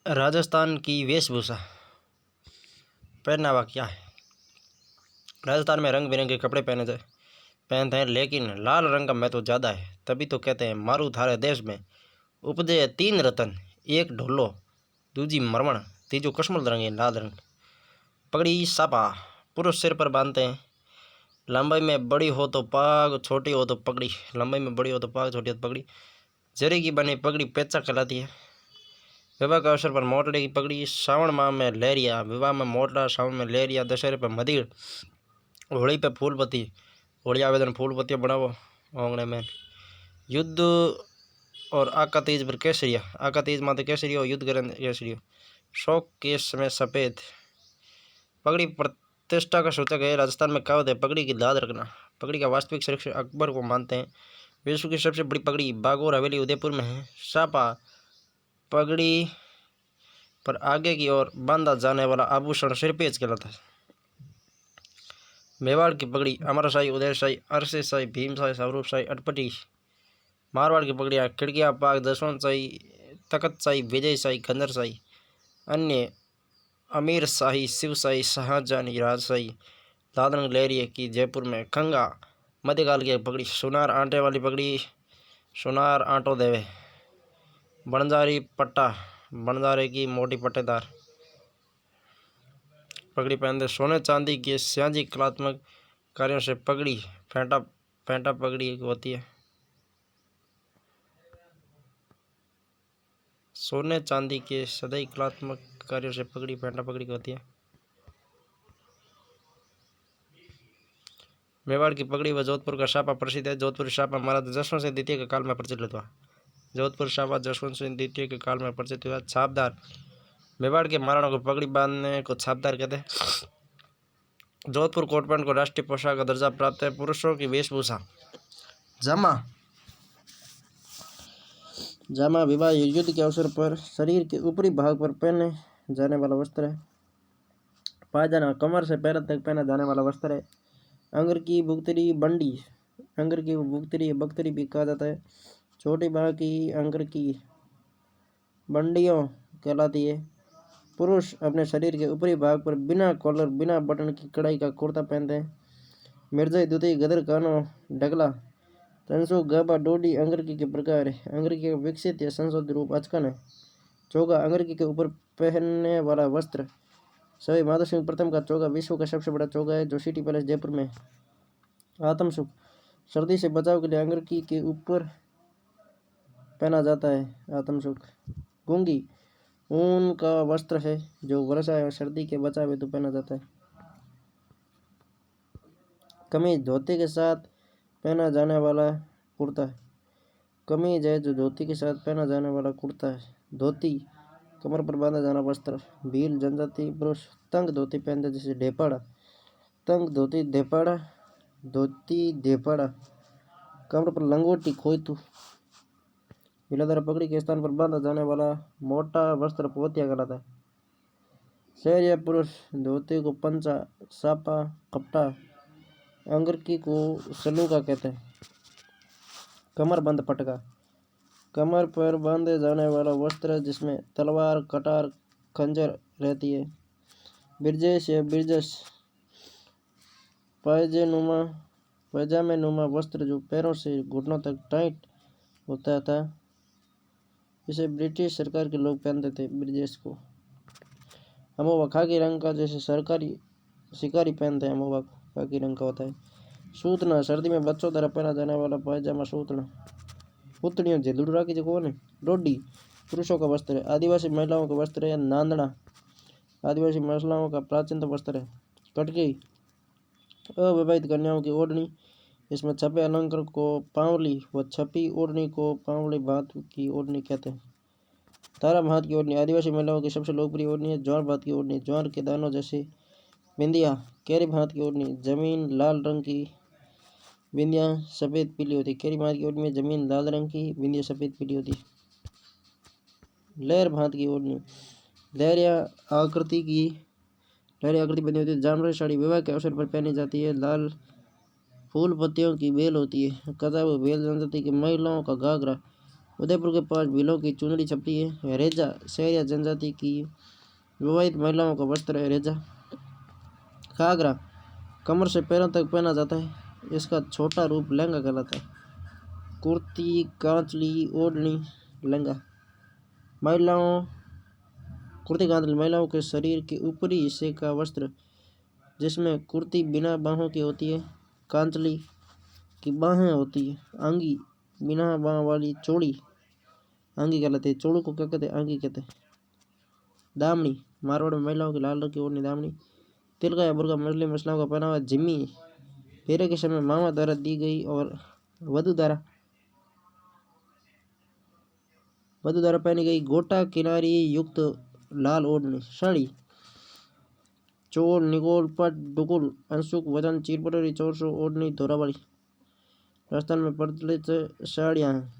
राजस्थान की वेशभूषा पहनावा क्या है। राजस्थान में रंग बिरंगे कपड़े पहनते हैं, लेकिन लाल रंग का महत्व ज़्यादा है। तभी तो कहते हैं मारू थारे देश में उपजे तीन रतन, एक ढोलो, दूजी मरवण, तीजो कश्मीर रंगीन लाल रंग। पगड़ी सापा पुरुष सिर पर बांधते हैं। लंबाई में बड़ी हो तो पाग, छोटी हो तो पगड़ी। लंबाई में बड़ी हो तो पाग, छोटी हो तो पगड़ी। जरी की बनी पगड़ी पेचा कहलाती है। विवाह के अवसर पर मोटड़े की पगड़ी। श्रावण माह में लहरिया, विवाह में मोटड़ा, श्रावण में लहरिया, दशहरे पर मदिर, होली पे फूलपत्ती, होली आवेदन फूलपत्तियाँ बनावो ओंगणे में। युद्ध और आका तीज पर केसरिया, आका तीज माते केसरिया और युद्ध करें केसरिया। शोक के समय सफेद। पगड़ी प्रतिष्ठा का सूचक है। राजस्थान में कहावत है पगड़ी की लाज रखना। पगड़ी का वास्तविक संरक्षक अकबर को मानते हैं। विश्व की सबसे बड़ी पगड़ी बागोर हवेली उदयपुर में है। सापा पगड़ी पर आगे की ओर बांधा जाने वाला आभूषण सिरपेज कहलाता है। मेवाड़ की पगड़ी अमरशाही, उदयशाही, अरसेशाही, भीमशाही, स्वरूपशाही, अटपटी। मारवाड़ की पगड़ियाँ खिड़किया पाक, जसवंतशाही, तखतशाही, विजयशाही, खंजरशाही। अन्य अमीरशाही, शिवशाही, शाहजहानी, राजशाही। लाल रंग लहरिया की जयपुर में। खंगा मध्यकाल की पगड़ी। सुनार आंटे वाली पगड़ी, सुनार आंटो देवे। बणजारी पट्टा, बणजारे की मोटी पट्टेदार पगड़ी पहनते। सोने चांदी के स्याजी कलात्मक कार्यों से पगड़ी फेंटा फेंटा पगड़ी होती है। सोने चांदी के सदैव कलात्मक कार्यों से पगड़ी फेंटा पगड़ी होती है। मेवाड़ की पगड़ी व जोधपुर का सापा प्रसिद्ध है। जोधपुर सापा महाराज जसवंत सिंह द्वितीय के काल में प्रचलित हुआ। जोधपुर सापा जसवंत सिंह द्वितीय के काल में प्रचलित हुआ। छापदार मेवाड़ के महाराणा को पगड़ी बांधने को छापदार कहते हैं। जोधपुर कोट पैंट को राष्ट्रीय पोशाक का दर्जा प्राप्त है। पुरुषों की वेशभूषा जामा। जामा विवाह युद्ध के अवसर पर शरीर के ऊपरी भाग पर पहने जाने वाला वस्त्र है। पायजाना कमर से पैर तक पहना जाने वाला वस्त्र है। अंगर की बुगतरी बंडी, अंगर की बुगतरी बख्तरी भी कहा जाता है। छोटी बाह की अंगर की बंडियों कहलाती है। पुरुष अपने शरीर के ऊपरी भाग पर बिना कॉलर, बिना बटन की कढ़ाई का कुर्ता पहनते हैं। मिर्जाई, धोती, गदर, कानो, डगला, तंसु, गाबा, डोडी अंगरकी के प्रकार है। अंगरकी का विकसित या संशोधित रूप अचकन है। चोगा अंगरकी के ऊपर पहनने वाला वस्त्र। सवाई माधो सिंह प्रथम का चोगा विश्व का सबसे बड़ा चोगा है, जो सिटी पैलेस जयपुर में। आत्मसुख सर्दी से बचाव के लिए अंगरकी के ऊपर पहना जाता है। आत्मसुख। गुंगी ऊन का वस्त्र है, जो वर्षा या सर्दी के बचाव हेतु पहना जाता है। कमीज धोती के साथ पहना जाने वाला कुर्ता है। कमीज है जो धोती के साथ पहना जाने वाला कुर्ता है। धोती कमर पर बांधा जाना वस्त्र। भील जनजाति पुरुष तंग धोती पहनते, जैसे ढेपाड़ा। तंग धोती ढेपाड़ा, धोती ढेपाड़ा। कमर पर लंगोटी खोइतू। बिलादार पगड़ी के स्थान पर बांधा जाने वाला मोटा वस्त्र पोतिया कहलाता है। शहरिया पुरुष धोती को पंचा, सापा, कपटा, अंगरकी को सलूका कहते हैं। कमरबंद पटका कमर पर बांधे जाने वाला वस्त्र जिसमें तलवार, कटार, खंजर रहती है। बिरजेश या बिरजस पैजामे नुमा वस्त्र जो पैरों से घुटनों तक टाइट होता था, इसे ब्रिटिश सरकार के लोग पहनते थे। बिरजेश को अमोवा खाकी रंग का, जैसे सरकारी शिकारी पहनते हैं। अमोवा खाकी रंग का होता है। सूतना सर्दी में बच्चों द्वारा पहना जाने वाला पायजामा सूतना। पुतड़ियों झेलुड़ा की जो कौन है। डोडी पुरुषों का वस्त्र है। आदिवासी महिलाओं का वस्त्र है। नांदना आदिवासी महिलाओं का प्राचीनतम वस्त्र है। कटकी अविवाहित कन्याओं की ओढ़नी, इसमें छपे अलंकार को पावली व छपी ओढ़नी को पावली भात की ओढ़नी कहते हैं। तारा भात की ओढ़नी आदिवासी महिलाओं की सबसे लोकप्रिय ओढ़नी है। ज्वार भात की ओढ़नी ज्वार के दानों जैसे बिंदिया। कैरी भात की ओढ़नी जमीन लाल रंग की, बिंदिया सफ़ेद पीली होती। कैरी भात की ओढ़नी में जमीन लाल रंग की, बिंदिया सफ़ेद पीली होती। लहर भात की ओढ़नी लहरिया आकृति बनी होती है। जामदानी साड़ी विवाह के अवसर पर पहनी जाती है। लाल फूल पत्तियों की बेल होती है। कदाबो बेल जनजाति की महिलाओं का घाघरा उदयपुर के पास भीलों की चुनरी छपती है। रेजा शहरिया जनजाति की विवाहित महिलाओं का वस्त्र है। रेजा। घाघरा कमर से पैरों तक पहना जाता है। इसका छोटा रूप लहंगा कहलाता है। कुर्ती, कांचली, ओढ़नी, लहंगा। महिलाओं कुर्ती कांचली महिलाओं के शरीर के ऊपरी हिस्से का वस्त्र, जिसमें कुर्ती बिना बाहों की होती है, कांचली की बाहें होती है। आंगी बिना बाह वाली चोड़ी आंगी कहलाती है। चोड़ू को क्या कहते हैं? आंगी कहते हैं। दामनी मारवाड़ में महिलाओं की लाल रंग की ओढ़नी दामनी। तिलका या बुर्का मुस्लिम महिलाओं का पहनावा। जिम्मी फेरे के समय मामा द्वारा दी गई और वधू द्वारा पहनी गई गोटा किनारी युक्त लाल ओढ़नी। साड़ी चोल, निगोल, पट, डुकुल, अंशुक, वजन, चीरपटोरी, चौरसो, ओढ़नी, धोरावाली। राजस्थान में प्रचलित साड़ियाँ हैं।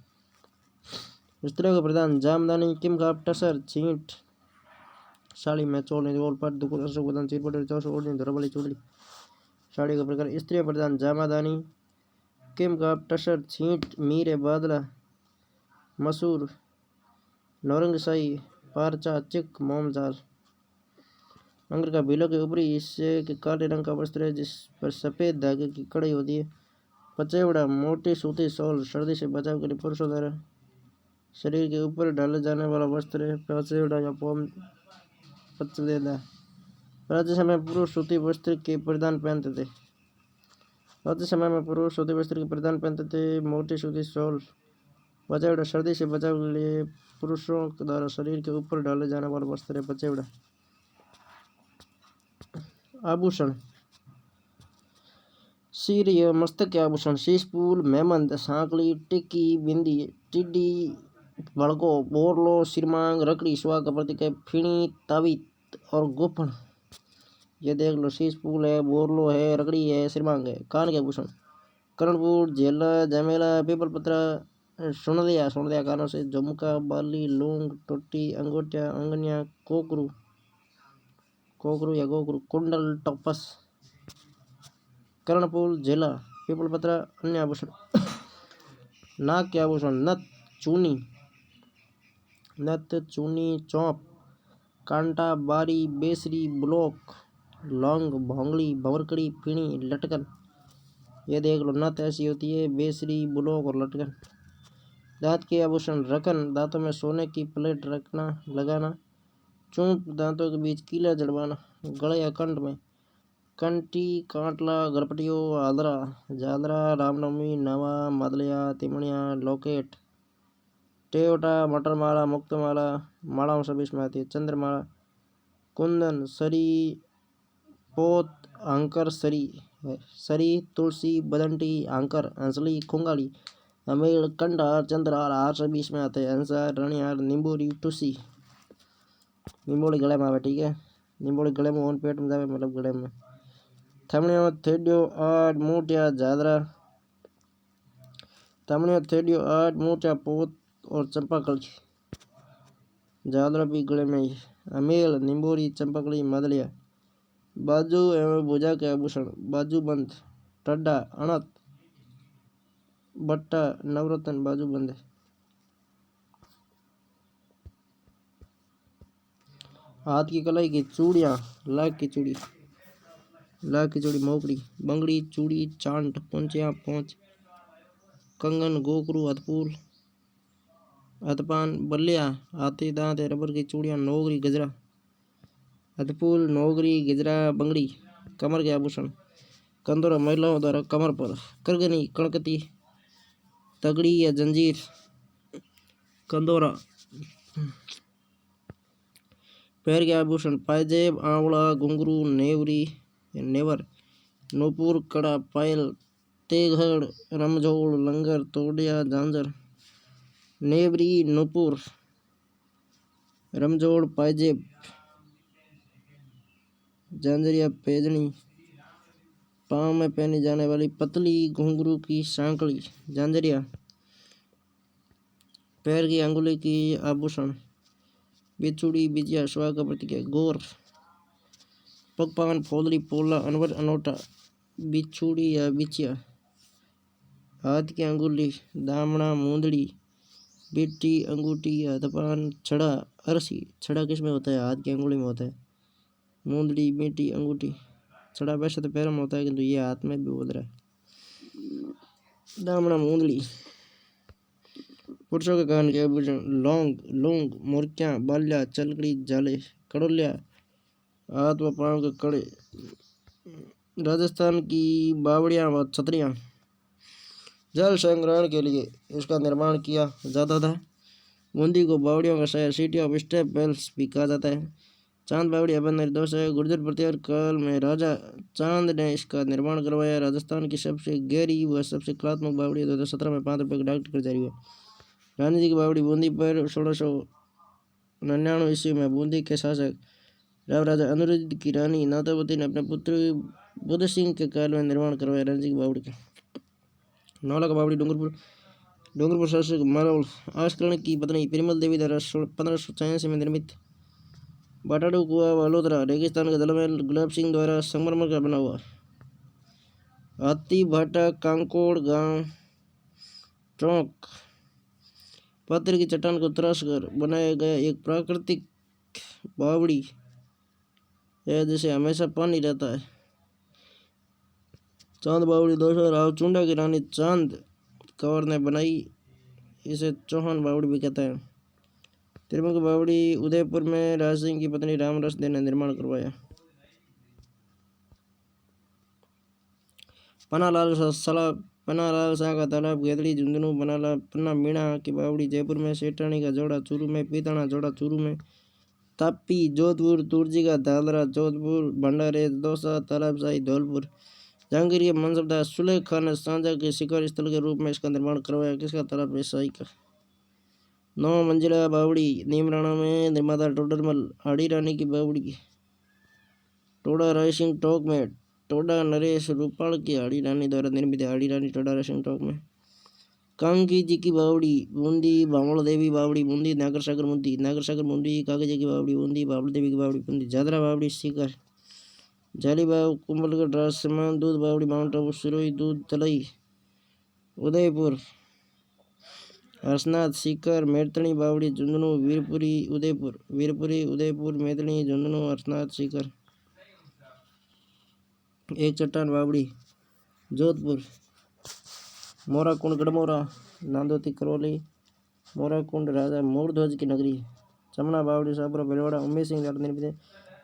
स्त्रियों का प्रधान जामदानी, किमकाप, टसर, छींट। साड़ी में चोल, निगोल, पट, दुकुल, अंशुक, वजन, चीरपटोरी, चौरसो, ओढ़नी, धोरावाली, चुड़ली। साड़ी का प्रकार स्त्रियों प्रधान जामदानी, किमकाप, टसर, छींट, मीरे, बादला, मसूर, नौरंगशाही, पारचा, चिक, मोमजाल। अंगर का भीलों के ऊपरी हिस्से के काले रंग का वस्त्र है, जिस पर सफेद धागे की कढ़ाई होती है। पचेवड़ा मोटी सूती शॉल, सर्दी से बचाव के लिए पुरुषों द्वारा शरीर के ऊपर डाले जाने वाला वस्त्र है। पचेवड़ा या पोम पचदेदा। प्राचीन समय में पुरुष सूती वस्त्र के परिधान पहनते थे। मोटी सूती शॉल पचेवड़ा सर्दी से बचाव के लिए पुरुषों द्वारा शरीर के ऊपर डाले जाने वाला वस्त्र है। पचेवड़ा। आभूषण सिर या मस्तक के आभूषण। शीशपुल, मेहमंद, सांकली, टिक्की, बिंदी, टिड्डी, भड़को, बोरलो, सिरमांग, रकड़ी, सुहाग का प्रतीक है। फिणी, ताबीत और गोफन। ये देख लो, शीशपुल है, बोरलो है, रकड़ी है, सिरमांग है। कान के आभूषण कर्णपुर, झेला, जमेला, पीपल पत्रा, सुनदिया कानों से। झुमका, बाली, लूंग, टोटी, अंगूठिया, अंगनिया, कोकरू या गोकरू, कुंडल, टोपस। कर्णपुल, झेला, पीपल पत्रा, अन्य आभूषण। नाक के आभूषण नथ, चूनी, चौंप, कांटा, बारी, बेसरी, ब्लॉक, लौंग, भोंगली, भंवरकड़ी, फिणी, लटकन। ये देख लो, नथ ऐसी होती है, बेसरी, ब्लॉक और लटकन। दांत के आभूषण रकन, दांतों में सोने की प्लेट लगाना। चूंप, दांतों के बीच कीला जड़वाना। गले या कंठ में कंटी, कांटला, गरपटियो, आदरा, जादरा, रामनवमी, नवा, मदलिया, तिमणिया, लॉकेट, टेवटा, मटरमाला, मुक्तमाला। मालाओं सभी इसमें आती है। चंद्रमाला, कुंदन, सरी, पोत, आंकर, सरी, तुलसी, बदंटी, आंकर, हंसली, खुंगाली, अमेड़, कंडार, चंद्रहार, हार सभी इसमें आते हैं। अंसार, रणियार, निम्बोरी, टुसी। निम्बोड़ी गले में आवे, ठीक है। निम्बोड़ी गले में ओन पेट में जावे, मतलब गले में। थमणियों, थेडियो, आठ, मूठिया, जादरा। थमणियों, थेडियो, आठ, मूठिया, पोत और चंपाकली। जादरा भी गले में ही। अमेल, निम्बोरी, चंपाकली, मदलिया। बाजू एवं भुजा के आभूषण बाजूबंद, टड्डा, अणत, बट्टा, नवरत्न, बाजूबंद है। हाथ की कलाई की चूड़ियाँ लाख की चूड़ी, मोकड़ी, बंगड़ी, चूड़ी, चांट, पोंचियाँ, पोंच, कंगन, गोकरू, हथपुल, हथपान, बल्लिया, हाथी दांत, रबर की चूड़ियाँ, नोगरी, गजरा। हथपुल, नोगरी, गजरा, बंगड़ी। कमर के आभूषण कंदोरा, महिलाओं द्वारा कमर पर। करगनी, कणकती, तगड़ी या जंजीर, कंदोरा। पैर के आभूषण पायजेब, आंवला, घुंघरू, नेवर, नूपुर, कड़ा, पायल, तेघड़, रमझोड़, लंगर, तोड़िया, झांझर। नेवरी, नूपुर, रमझोड़, पायजेब, झांझरिया, पैजनी। पाँव में पहनी जाने वाली पतली घुंघरू की सांकली, झांझरिया। पैर की अंगुली की आभूषण बिछुड़ी, बिजिया, सुहाग का प्रतीक है। गोर, पगपान, फोदली, पोला, अनवर, अनोटा, बिछुड़ी या बिछिया। हाथ की अंगुली दामना, मूंदड़ी, बीटी, अंगूठी, हाथापान, छड़ा, अरसी। छड़ा किस में होता है? हाथ की अंगुली में होता है। मूंदड़ी, बीटी, अंगूठी। छड़ा वैसे तो पैरों में होता है, किंतु ये हाथ में भी बोल रहा है। दामना, मूंदड़ी। पुरुषों के कान के आभूषण, लौंग, लौंग, मुर्कियाँ, बाल्या, चलकड़ी, जाले, कड़ोलिया, हाथ व पाँव के कड़े। राजस्थान की बावड़ियाँ व छतरियाँ। जल संग्रहण के लिए इसका निर्माण किया जाता था। बूंदी को बावड़ियों का शहर, सिटी ऑफ स्टेप वेल्स भी कहा जाता है। चांद बावड़ी अवध निर्दोष है। गुर्जर प्रतिहार काल में राजा चांद ने इसका निर्माण करवाया। राजस्थान की सबसे गहरी व सबसे कलात्मक बावड़ी 2017 में 5 रुपये का डाक टिकट जारी हुआ। रानी जी की बावड़ी बूंदी पर 1699 ईस्वी में बूंदी के शासक राव राजा अनुरुद्ध की रानी नाथावती ने अपने पुत्र बुद्ध सिंह के काल में निर्माण करवाया। रानी जी की बावड़ी का नौला का बावड़ी डूंगरपुर शासक मालवल आस्करण की पत्नी परिमल देवी द्वारा 1586 में निर्मित। बाटाडू कुआ वडोदरा रेगिस्तान का दलमहल गुलाब सिंह द्वारा संगमरमर का बना हुआ। हाथी भाटा कांकोड़ गांव चौक पत्थर की चट्टान को तराश कर बनाया गया एक प्राकृतिक बावड़ी है जिसे हमेशा पानी रहता है। चांद बावड़ी 200 राव चुंडा की रानी चांद कंवर ने बनाई। इसे चौहान बावड़ी भी कहता है। त्रिमुख बावड़ी उदयपुर में राज सिंह की पत्नी रामरस दे ने निर्माण करवाया। पन्नालाल शाह का तालाब गेदड़ी झुंझुनू पन्नालाल पन्ना मीणा की बावड़ी जयपुर में। सेठानी का जोड़ा चूरू में। पीताना जोड़ा चूरू में। तापी जोधपुर। तुरजी का दादरा जोधपुर। भंडारे दौसा तालाबशाही धौलपुर। जहांगीर के मनसबदार सुलेह खान ने सांझा के शिकार स्थल के रूप में इसका निर्माण करवाया। किसका? तालाब शाही का। 9 मंजिला बावड़ी नीमराणा में। निर्माता टोडरमल। आड़ी रानी की बावड़ी टोडा रायसिंह टोक में। टोडा नरेश रूपाल की आड़ी रानी द्वारा निर्मित है। आड़ी रानी टोडा रायसिंह टोक में। कांगी जी की बावड़ी बूंदी। बामोल देवी बावड़ी बूंदी। नागर सागर बूंदी। कांगी जी की बावड़ी बूंदी। बाबल देवी की बावड़ी बूंदी। जादरा बावड़ी सीकर। जालीबाग कुंभलगढ़ राजसमंद। दूध बावड़ी माउंट आबू सिरोही दूध तलई उदयपुर। हर्षनाथ सीकर। मेड़तणी बावड़ी झुंझुनू। वीरपुरी उदयपुर मेड़तणी झुंझुनू हर्षनाथ सीकर। एक चट्टान बावड़ी जोधपुर। मोराकुंड गढ़मोरा नांदोती करौली। मोराकुंड राजा मोरध्वज की नगरी। चमना बावड़ी शाहपुरा भीलवाड़ा उमेश सिंह द्वारा निर्मित है।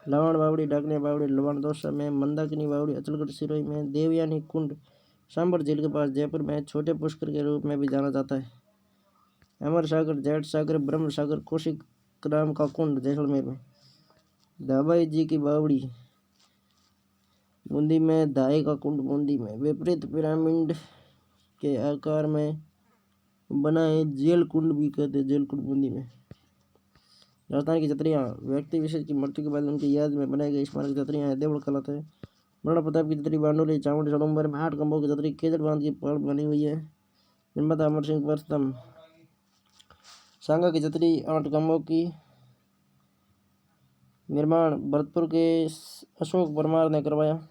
लवाण बावड़ी डाकनिया बावड़ी लवाण दौसा में। मंदाकिनी बावड़ी अचलगढ़ सिरोही में। देवयानी कुंड सांबर झील के पास जयपुर में। छोटे पुष्कर के रूप में भी जाना जाता है। अमर सागर जेठ सागर ब्रह्म सागर कौशिक राम का कुंड जैसलमेर में। दाबाई जी की बावड़ी बूंदी में। दाई का कुंड बूंदी में। विपरीत पिरामिड के आकार में बना है। जेल कुंड भी कहते हैं। जेल कुंड बूंदी में। राजस्थान की छतरियाँ व्यक्ति विशेष की मृत्यु के बाद उनकी याद में बनाई गई स्मारक छतरियाँ हैं। देवड़ कलात है। बड़ा प्रताप की छतरी बांडोली चामुंडी सड़ोम्बर में। 8 खंभों की छतरी केजड़ बांध की पाड़ बनी हुई है। निर्माता अमर सिंह प्रथम। सांगा की छतरी 8 खंभों की निर्माण भरतपुर के अशोक परमार ने करवाया।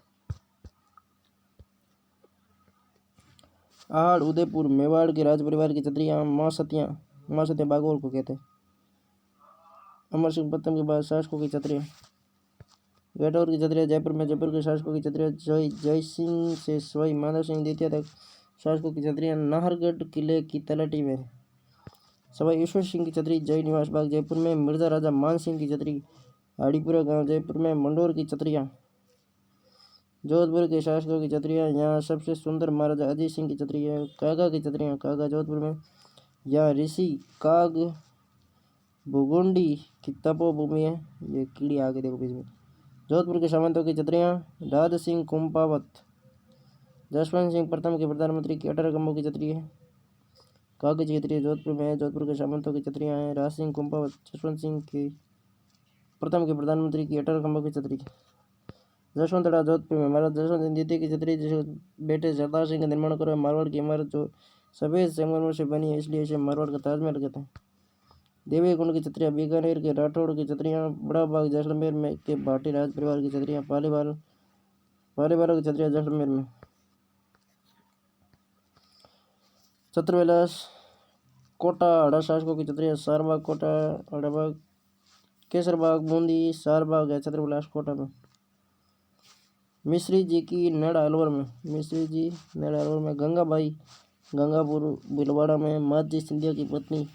आहड़ उदयपुर मेवाड़ के राज परिवार की छतरियाँ माँ सतिया बागोल को कहते हैं। अमर सिंह प्रथम के बाद शासकों की छतरियाँ। वेटौर की छतरियाँ जयपुर में। जयपुर के शासकों की छतरियाँ जय सिंह से सवाई माधव सिंह द्वितीय तक शासकों की छतरियाँ नाहरगढ़ किले की तलहटी में। सवाई ईश्वर सिंह की छतरी जय निवास बाग जयपुर में। मिर्जा राजा मान सिंह की छतरी हाड़ीपुरा गांव जयपुर में। मंडोर की छतरियाँ जोधपुर के शासकों की छतरियाँ। यहाँ सबसे सुंदर महाराजा अजीत सिंह की छतरी है। कागा की छतरियाँ कागा जोधपुर में। यहाँ ऋषि काग भुगुंडी की तपोभूमि है। ये कीड़ी आगे देखो बीच में। जोधपुर के सामंतों की छतरियाँ राज सिंह कुंपावत। जसवंत सिंह प्रथम के प्रधानमंत्री की 18 खंभों की छतरी है। कागज की छतरी जोधपुर में है। जोधपुर के सामंतों की छतरियाँ हैं राज सिंह कुंपावत जसवंत सिंह के प्रथम के प्रधानमंत्री की 18 खंभों की छतरी। जसवंतड़ा जोधपुर में। महाराज जसवंत सिंह द्वितीय की छतरी जिसे बेटे सरदार सिंह का निर्माण करो। मारवाड़ की इमारत जो सफेद संगमरमर से बनी है इसलिए इसे मारवाड़ का ताजमहल कहते हैं। देवी कुंड की छतरियाँ बीकानेर के राठौड़ की छतरियाँ। बड़ा बाग जैसलमेर में के भाटी राज परिवार की छतरियाँ। पालीवालों की छतरियाँ जैसलमेर में। छत्रविलास कोटा हड़ा शासकों की छतरी है सारबाग कोटा हड़ाबाग केसरबाग बूंदी सारबाग है छत्रपलास कोटा में। मिश्री जी की नेड़ा अलवर में मिश्री जी नेड़ा अलवर में। गंगाबाई गंगापुर भीलवाड़ा में। मातजी सिंधिया की पत्नी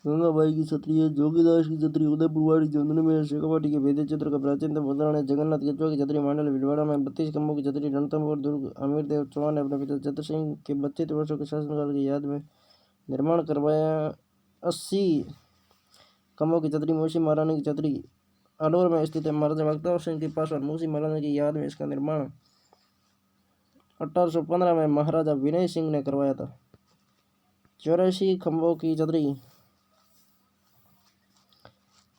गंगाबाई की छतरी है। जोगीदास की छतरी उदयपुर वाड़ी चंदन में। शेखावाटी के भेदे चित्र का प्राचीनतम उदाहरण है। जगन्नाथ केचुआ की छतरी मांडल भीलवाड़ा में। 32 खंभों की छतरी रणथंभौर दुर्ग। अमीरदेव चौहान ने अपने पिता चतुर सिंह के 32 वर्षों के शासनकाल की याद में निर्माण करवाया। 80 खंभों की छतरी मूसी महारानी की छतरी अलवर में स्थित है। महाराजा बख्तावर सिंह के पास और मूसी महारानी की याद में इसका निर्माण 1815 में महाराजा विनय सिंह ने करवाया था। 84 खंभों की छतरी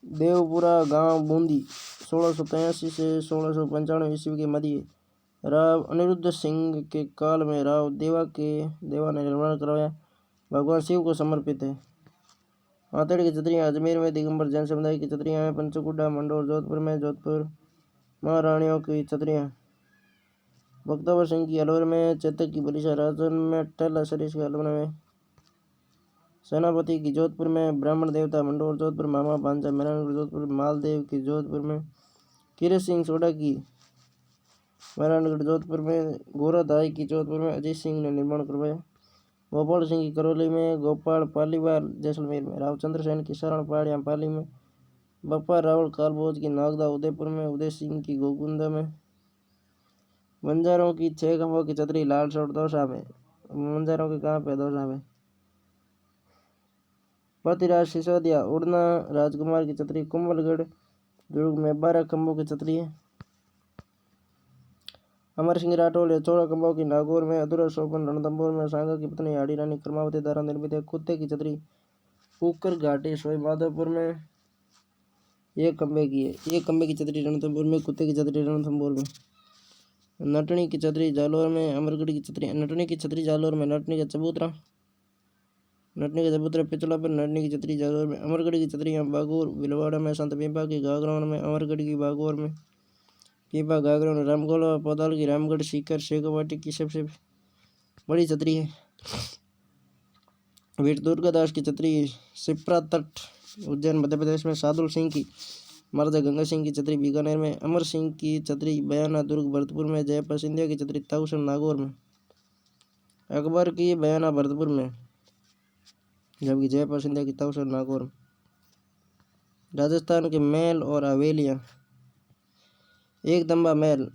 देवपुरा गांव बूंदी 1683 से 1695 ईस्वी के मध्य राव अनिरुद्ध सिंह के काल में राव देवा ने निर्माण करवाया। भगवान शिव को समर्पित है। आतड़ की छतरियाँ अजमेर में दिगंबर जैन समुदाय की छतरियाँ हैं। पंचकुड़ा मंडोर जोधपुर में। जोधपुर महारानियों की छतरियाँ बख्तावर सिंह की अलवर में। चेतक की बलिशा राजन में। टहला सरीस के अलवर में। सेनापति की जोधपुर में। ब्राह्मण देवता मंडोर जोधपुर। मामा भांजा मेहरानगढ़ जोधपुर। मालदेव की जोधपुर में। कीरत सिंह सोडा की मेहरानगढ़ जोधपुर में। गोराधाई की जोधपुर में अजीत सिंह ने निर्माण करवाया। गोपाल सिंह की करौली में। गोपाल पालीवाल जैसलमेर में। रावचंद्र सेन की शरण पहाड़ियाँ पाली में। बप्पा रावल कालभोज की नागदा उदयपुर में। उदय सिंह की गोकुंदा में। बंजारों की 6 खंभों की छतरी लालसोट दौसा में। बंजारों के कहाँ पे? दौसा में। पतिराज सिसोदिया उड़ना राजकुमार की छतरी कुंभलगढ़ दुर्ग में 12 खंभों की छतरी है। अमर सिंह राठौड़ 16 खंभों की नागौर में। अधूरा सोपन रणथंभौर में। सांगा की पत्नी आड़ी रानी कर्मावती द्वारा निर्मित है। कुत्ते की छतरी कुकर घाटी सोई माधोपुर में 1 खंभे की है। 1 खंभे की छतरी रणथंभौर में। कुत्ते की छतरी रणथंभौर में। नटनी की छतरी जालोर में। अमरगढ़ की छतरी नटनी की छतरी जालोर में। नटनी का चबूतरा पिछला पर नटनी की छतरी जालोर में। अमरगढ़ की छतरियाँ बागौर भीलवाड़ा में। संत पीपा की गागरौन में। अमरगढ़ की बागौर में। पीपा गागरौन रामगढ़ पौदाल की रामगढ़ सीकर शेखावाटी की सबसे बड़ी छतरी है। वीर दुर्गादास की छतरी सिप्रा तट उज्जैन मध्य प्रदेश में। सादुल सिंह की महाराजा गंगा सिंह की छतरी बीकानेर में। अमर सिंह की छतरी बयाना दुर्ग भरतपुर में। जयपाल सिंधिया की छतरी ताऊसर नागौर में। अकबर की बयाना भरतपुर में जबकि जयपाल सिंधिया की ताऊसर नागौर में। राजस्थान के महल और हवेलियाँ एक दम्बा महल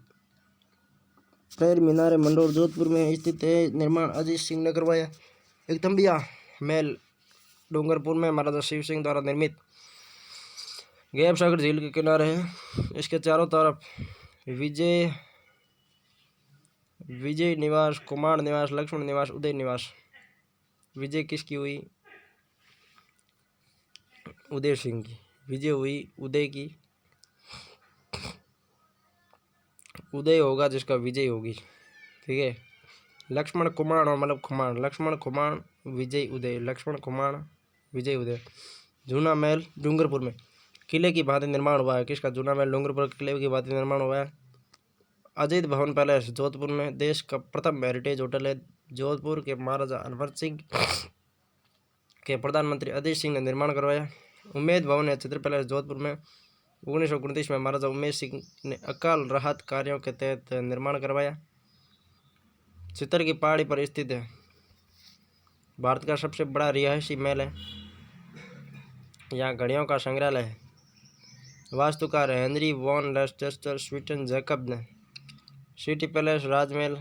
पैर मीनार मंडोर जोधपुर में स्थित है। निर्माण अजीत सिंह ने करवाया। एक दम्बिया महल डूंगरपुर में महाराजा शिव सिंह द्वारा निर्मित गैब सागर झील के किनारे है। इसके चारों तरफ विजय निवास कुमार निवास लक्ष्मण निवास उदय निवास। विजय किसकी हुई? उदय सिंह की। विजय हुई उदय की। उदय होगा जिसका विजय होगी। ठीक है। लक्ष्मण कुमार मतलब खुमान लक्ष्मण खुमान विजय उदय लक्ष्मण खुमान विजय उदय। जूना महल डूंगरपुर में किले की भांति निर्माण हुआ है। किसका? जूना महल डूंगरपुर किले की भांति निर्माण हुआ है। अजीत भवन पैलेस जोधपुर में देश का प्रथम हेरिटेज होटल है। जोधपुर के महाराजा अनवर सिंह के प्रधानमंत्री अजीत सिंह ने निर्माण करवाया। उम्मेद भवन है चित्र पैलेस जोधपुर में 1929 में महाराजा उमेश सिंह ने अकाल राहत कार्यों के तहत निर्माण करवाया। चित्र की पहाड़ी पर स्थित है। भारत का सबसे बड़ा रिहायशी महल है। यहाँ घड़ियों का संग्रहालय है। वास्तुकार हेनरी वॉन लेस्टेस्टर स्वीटन जैकब ने। सिटी पैलेस राजमहल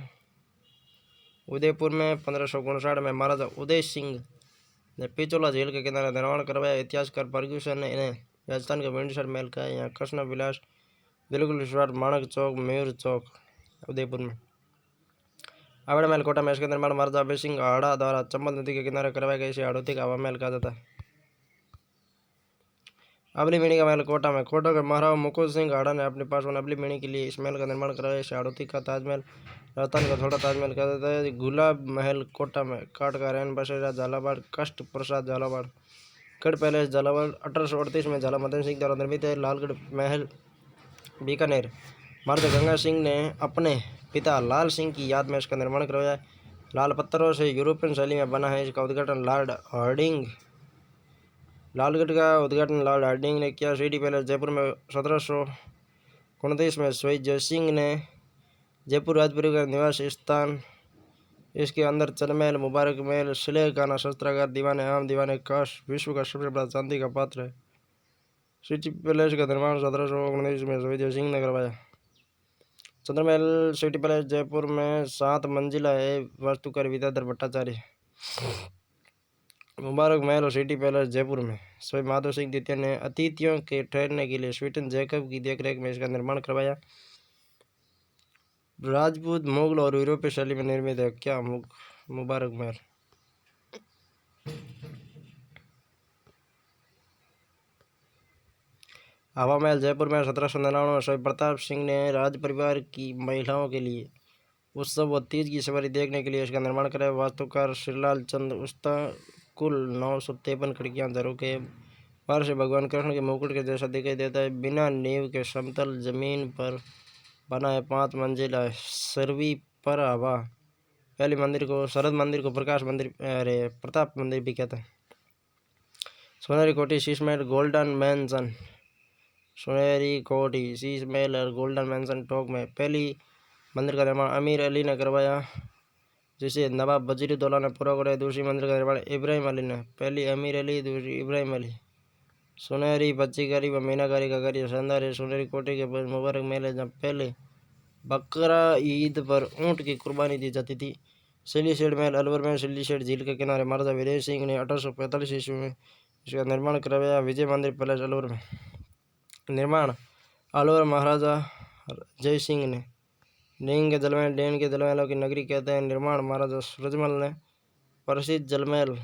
उदयपुर में 1559 में महाराजा उदय सिंह ने पिचोला झील के किनारे निर्माण करवाया। इतिहासकार फर्ग्यूसन ने इन्हें राजस्थान का विंडसर महल कहा है। यहाँ कृष्ण विलास बिल्कुल रिसोर्ट माणक चौक मयूर चौक उदयपुर में। आवड़ महल कोटा में इसका निर्माण महाराजा अभय सिंह हाड़ा द्वारा चंबल नदी के किनारे करवाया गया। इसे हाड़ौती का हवा महल कहा जाता है। अबली मिणी का महल कोटा में कोटा के महाराजा मुकुंद सिंह हाड़ा ने अपने पास अबली मिणी के लिए इस महल का निर्माण करवाया। इसे हाड़ौती का ताजमहल राजस्थान का छोटा ताजमहल कहा जाता है। गुलाब महल कोटा में काट का रैन बसेरा झालावाड़ कष्ट प्रसाद झालावाड़। गढ़ पैलेस झालावाड़ 1838 में झाला मदन सिंह द्वारा निर्मित है। लालगढ़ महल बीकानेर महाराजा गंगा सिंह ने अपने पिता लाल सिंह की याद में इसका निर्माण करवाया। लाल पत्थरों से यूरोपियन शैली में बना है। इसका उद्घाटन लालगढ़ का उद्घाटन लॉर्ड हार्डिंग ने किया। सिटी पैलेस जयपुर में 1729 में शहीद जयसिंह ने। जयपुर राजपुरी का निवास स्थान। इसके अंदर चलमहल, मुबारक महल, सिले खाना, शस्त्रागार, दीवान आम, दीवान काश, विश्व का सबसे बड़ा चांदी का पात्र है। सिटी पैलेस का निर्माण 1729 में शहीद जयसिंह ने करवाया। चंद्रमहल सिटी पैलेस जयपुर में 7 मंजिला है। वास्तुकार विद्याधर भट्टाचार्य। मुबारक महल और सिटी पैलेस जयपुर में स्वामी माधव सिंह द्वितीय ने अतिथियों के ठहरने के लिए स्वीटन जैकब की देखरेख में इसका निर्माण करवाया। राजपूत, मुगल और यूरोपीय शैली में निर्मित है। क्या मुबारक महल। हवा महल जयपुर में 1799 में स्वामी प्रताप सिंह ने राज परिवार की महिलाओं के लिए उत्सव व तीज की सवारी देखने के लिए इसका निर्माण कराया। वास्तुकार श्रीलाल चंद उस्ता। कुल 953 खिड़कियां झरोखे बाहर से भगवान कृष्ण के मुकुट के जैसा दिखाई देता है। बिना नींव के समतल जमीन पर बना है। 5 मंजिला है। सरवी पर हवा। पहली मंदिर को शरद मंदिर को प्रकाश मंदिर प्रताप मंदिर भी कहते हैं। सोनेरी कोठी शीश महल गोल्डन मैंसन। सोनेरी कोठी शीश महल और गोल्डन मैंसन टोंक में। पहली मंदिर का निर्माण अमीर अली ने करवाया, जिसे नवाब वजीरुद्दौला ने पूरा कराया। दूसरी मंदिर का निर्माण इब्राहिम अली ने। पहली अमीर अली, दूसरी इब्राहिम अली। सुनहरी बच्चीकारी व मीनाकारी का कार्य शानदार है। सुनहरी कोठी के बाद मुबारक महल है, जहाँ पहले बकरा ईद पर ऊँट की कुर्बानी दी जाती थी। सिल्लीसेट महल अलवर में। सिल्लीसेट झील के किनारे महाराजा वीर सिंह ने 1845 ईस्वी में इसका निर्माण करवाया। विजय मंदिर पैलेस अलवर में। निर्माण अलवर महाराजा जय सिंह ने। डेन के जलमहलों की नगरी कहते हैं। निर्माण महाराजा सूरजमल ने। प्रसिद्ध जलमहल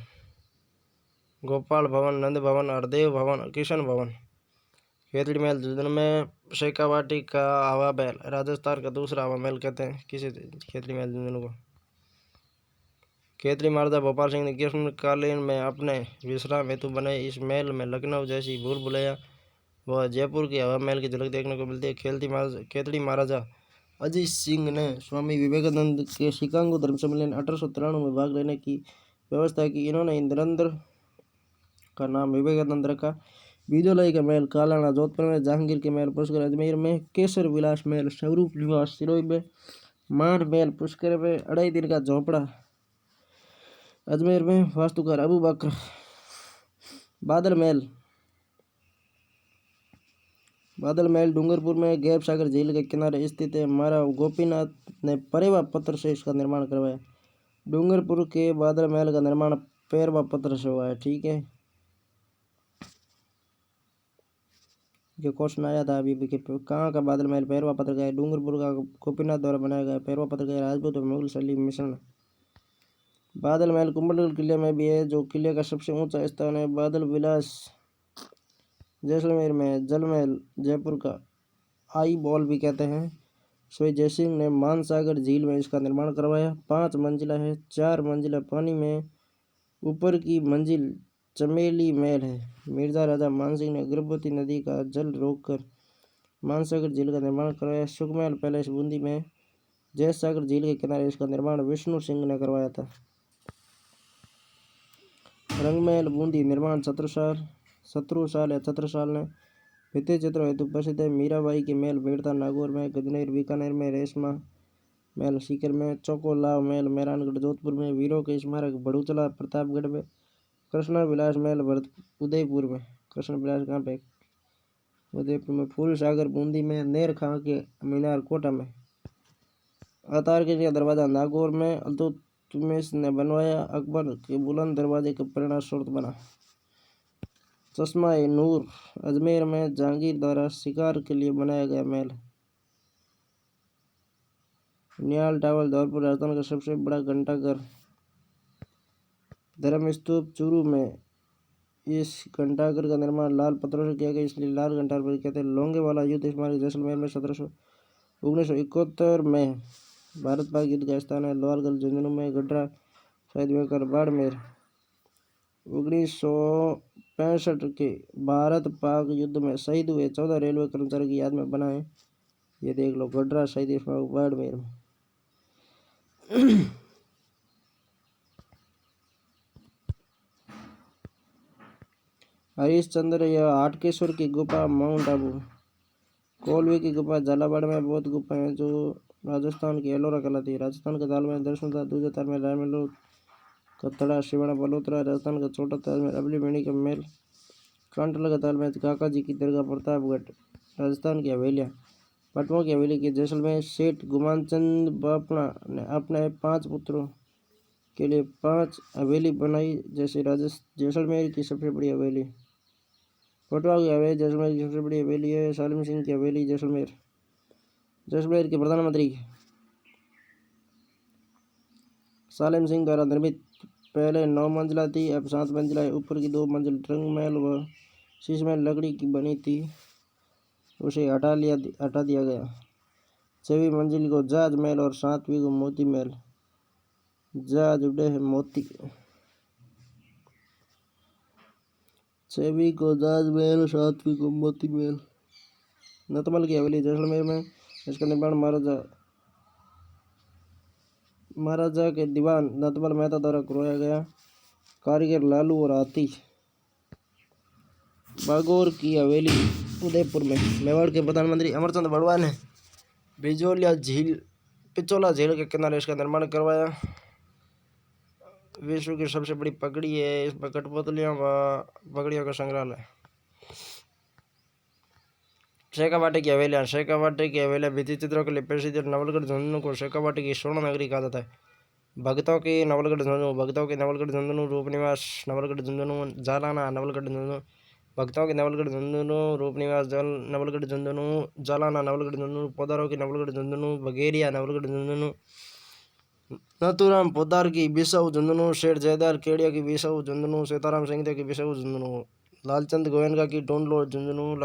गोपाल भवन, नंद भवन, हरदेव भवन, किशन भवन। खेतड़ी महल जिनमें शेखावाटी का हवा महल राजस्थान का दूसरा हवा महल कहते हैं किसी खेतड़ी महल झुंझुनू को। खेतड़ी महाराजा भोपाल सिंह ने ग्रीष्मकालीन में अपने विश्राम हेतु बनाए। इस महल में लखनऊ जैसी भूल भुलैया व जयपुर की हवा महल की झलक देखने को मिलती है। खेतड़ी महाराजा अजीत सिंह ने स्वामी विवेकानंद के शिकागो धर्म सम्मेलन 1893 में भाग लेने की व्यवस्था की। इन्होंने इंद्रंद्र का नाम विवेकानंद रखा। बीजोलाई का महल कालाना जोधपुर में। जहांगीर के महल पुष्कर अजमेर में। केसर विलास महल स्वरूप निवास सिरोही में। मान महल पुष्कर में। 2.5 दिन का झोपड़ा अजमेर में। वास्तुकार अबू बकर। बादल महल डूंगरपुर में। गैब सागर झील के किनारे स्थित है। महाराव गोपीनाथ ने परेवा पत्थर से इसका निर्माण करवाया। डूंगरपुर के बादल महल का निर्माण पेरवा पत्थर से हुआ है। ठीक है, ये क्वेश्चन आया था अभी कि कहाँ का बादल महल पेरवा पत्थर का है। डूंगरपुर का गोपीनाथ द्वारा बनाया गया पेरवा पत्थर का राजपूत और मुगल शैली मिश्रण। बादल महल कुंभलगढ़ किले में भी है, जो किले का सबसे ऊंचा स्थान है। बादल विलास जैसलमेर में। जल महल जयपुर का आई बॉल भी कहते हैं। श्री जयसिंह ने मानसागर झील में इसका निर्माण करवाया। 5 मंजिला है। 4 मंजिला पानी में। ऊपर की मंजिल चमेली महल है। मिर्जा राजा मानसिंह ने गर्भवती नदी का जल रोककर मानसागर झील का निर्माण करवाया। सुखमहल पैलेस बूंदी में। जैस सागर झील के किनारे इसका निर्माण विष्णु सिंह ने करवाया था। रंगमहल बूंदी निर्माण छत्रसाल ने। भित्ति चित्रों हेतु प्रसिद्ध है। मीराबाई के महल बेड़ता नागौर में। गजनेर बीकानेर में। रेशमा महल सीकर में। चौकोलाव महल मेहरानगढ़ जोधपुर में। वीरों के स्मारक बड़ूचला प्रतापगढ़ में। कृष्ण विलास महल उदयपुर में। कृष्ण विलास कहाँ पे? उदयपुर में। फूल सागर बूंदी में। नेर खां के मीनार कोटा में। अतारकंज का दरवाजा नागौर में अल्तुतमिश ने बनवाया। अकबर के बुलंद दरवाजे का प्रेरणा स्रोत बना। चश्मा ए नूर अजमेर में जहांगीर द्वारा शिकार के लिए बनाया गया महल। नियाल टावर धौलपुर राजस्थान का सबसे बड़ा घंटाघर। धर्मस्तूप चूरू में। इस घंटाघर का निर्माण लाल पत्थरों से किया गया, इसलिए लाल घंटाघर कहते हैं। लोंगेवाला युद्ध स्मारक जैसलमेर में 1971 में भारत पाक युद्ध का स्थान है। लोहारगढ़ झुंझुनू में। गड्ढा शहीद मेकर बाड़मेर 1965 के भारत पाक युद्ध में शहीद हुए 14 रेलवे कर्मचारियों की याद में बना है। ये देख लो, गड्ढा शहीद स्मारक बाड़मेर में। हरिश्चंद्र या हाटकेश्वर की गुफा माउंट आबू, कोलवी की गुफा झालावाड़ में बहुत गुफा है जो राजस्थान की एलोरा कहलाती है। राजस्थान का तालमेल दर्शनता दूजा तालमेल रायमलो कत्थड़ा शिवाना बलोत्रा। राजस्थान का छोटा तालमेल अबली बेणी का मेल कांटल का तालमेल काका जी की दरगाह प्रतापगढ़। राजस्थान की हवेलियाँ पटवा की हवेली के जैसलमेर सेठ गुमानचंद बापना ने अपने 5 पुत्रों के लिए 5 हवेली बनाई जैसे जैसलमेर की सबसे बड़ी हवेली। पटवा की हवेली जैसलमेर की सबसे बड़ी हवेली है। सालिम सिंह की हवेली जैसलमेर। जैसलमेर के प्रधानमंत्री सालिम सिंह द्वारा निर्मित पहले 9 मंजिला थी, अब 7 मंजिला है। ऊपर की 2 मंजिल रंग महल व शीश महल लकड़ी की बनी थी, उसे हटा दिया गया। 6वीं मंजिल को जहाज महल और 7वीं को मोती महल। जहाज उड़े हैं मोती। 6वीं को जहाज महल, 7वीं को मोती महल। नतमल की हवेली जैसलमेर में, इसका निर्माण महाराजा के दीवान नतमल मेहता द्वारा करवाया गया। कारीगर लालू और हाथी। बागौर की हवेली उदयपुर में, मेवाड़ के प्रधानमंत्री अमरचंद बड़वा ने पिचोला झील के किनारे इसका निर्माण करवाया। विश्व की सबसे बड़ी पगड़ी है, इसमें कठपुतलियां व पगड़ियों का संग्रहालय। शेखावाटी की हवेलियाँ भित्ति चित्रों के लिए प्रसिद्ध है। नवलगढ़ झुंझुनू को शेखावाटी की स्वर्ण नगरी कहा जाता है। भक्तों की नवलगढ़ झुंझुनू रूपनिवास नवलगढ़ झुंझुनू जालाना नवलगढ़ झुंझुनू भक्तों की नवलगढ़ झुंझुनू रूपनिवास नवलगढ़ झुंझुनू जालाना नवलगढ़ झुंझुनू पोदारों की नवलगढ़ झुंझुनू बघेरिया नवलगढ़ झुंझुनू नाथूराम पोदार की बिसाऊ झुंझुनू शेठ जयदार केड़िया की बिसाऊ झुंझुनू सीताराम सिंह की बिसाऊ झुंझुनू लालचंद गोयनका की ढूंढ लो झुंझुनू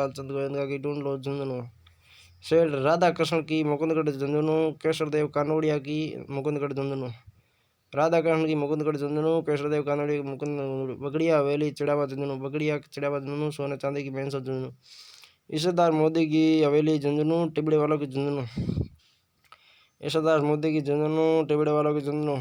शेठ राधा कृष्ण की मुकुंदगढ़ झुंझुनू केशरदेव कानोड़िया की मुकुंदगढ़ झुंझुनू राधा कृष्ण की मुकुंदगढ़ झुंझुनू केशरदेव कानोड़िया की मुकुंद बगड़िया हवेली चिड़ावा झुंझुनू सोने चांदी की बैंसठ झुंझुनू ईश्वरदास मोदी की हवेली झुंझुनू टिबड़े वालों की झुंझुनू ईश्वरदास मोदी की झुंझुनू टिबड़े वालों की झुंझुनू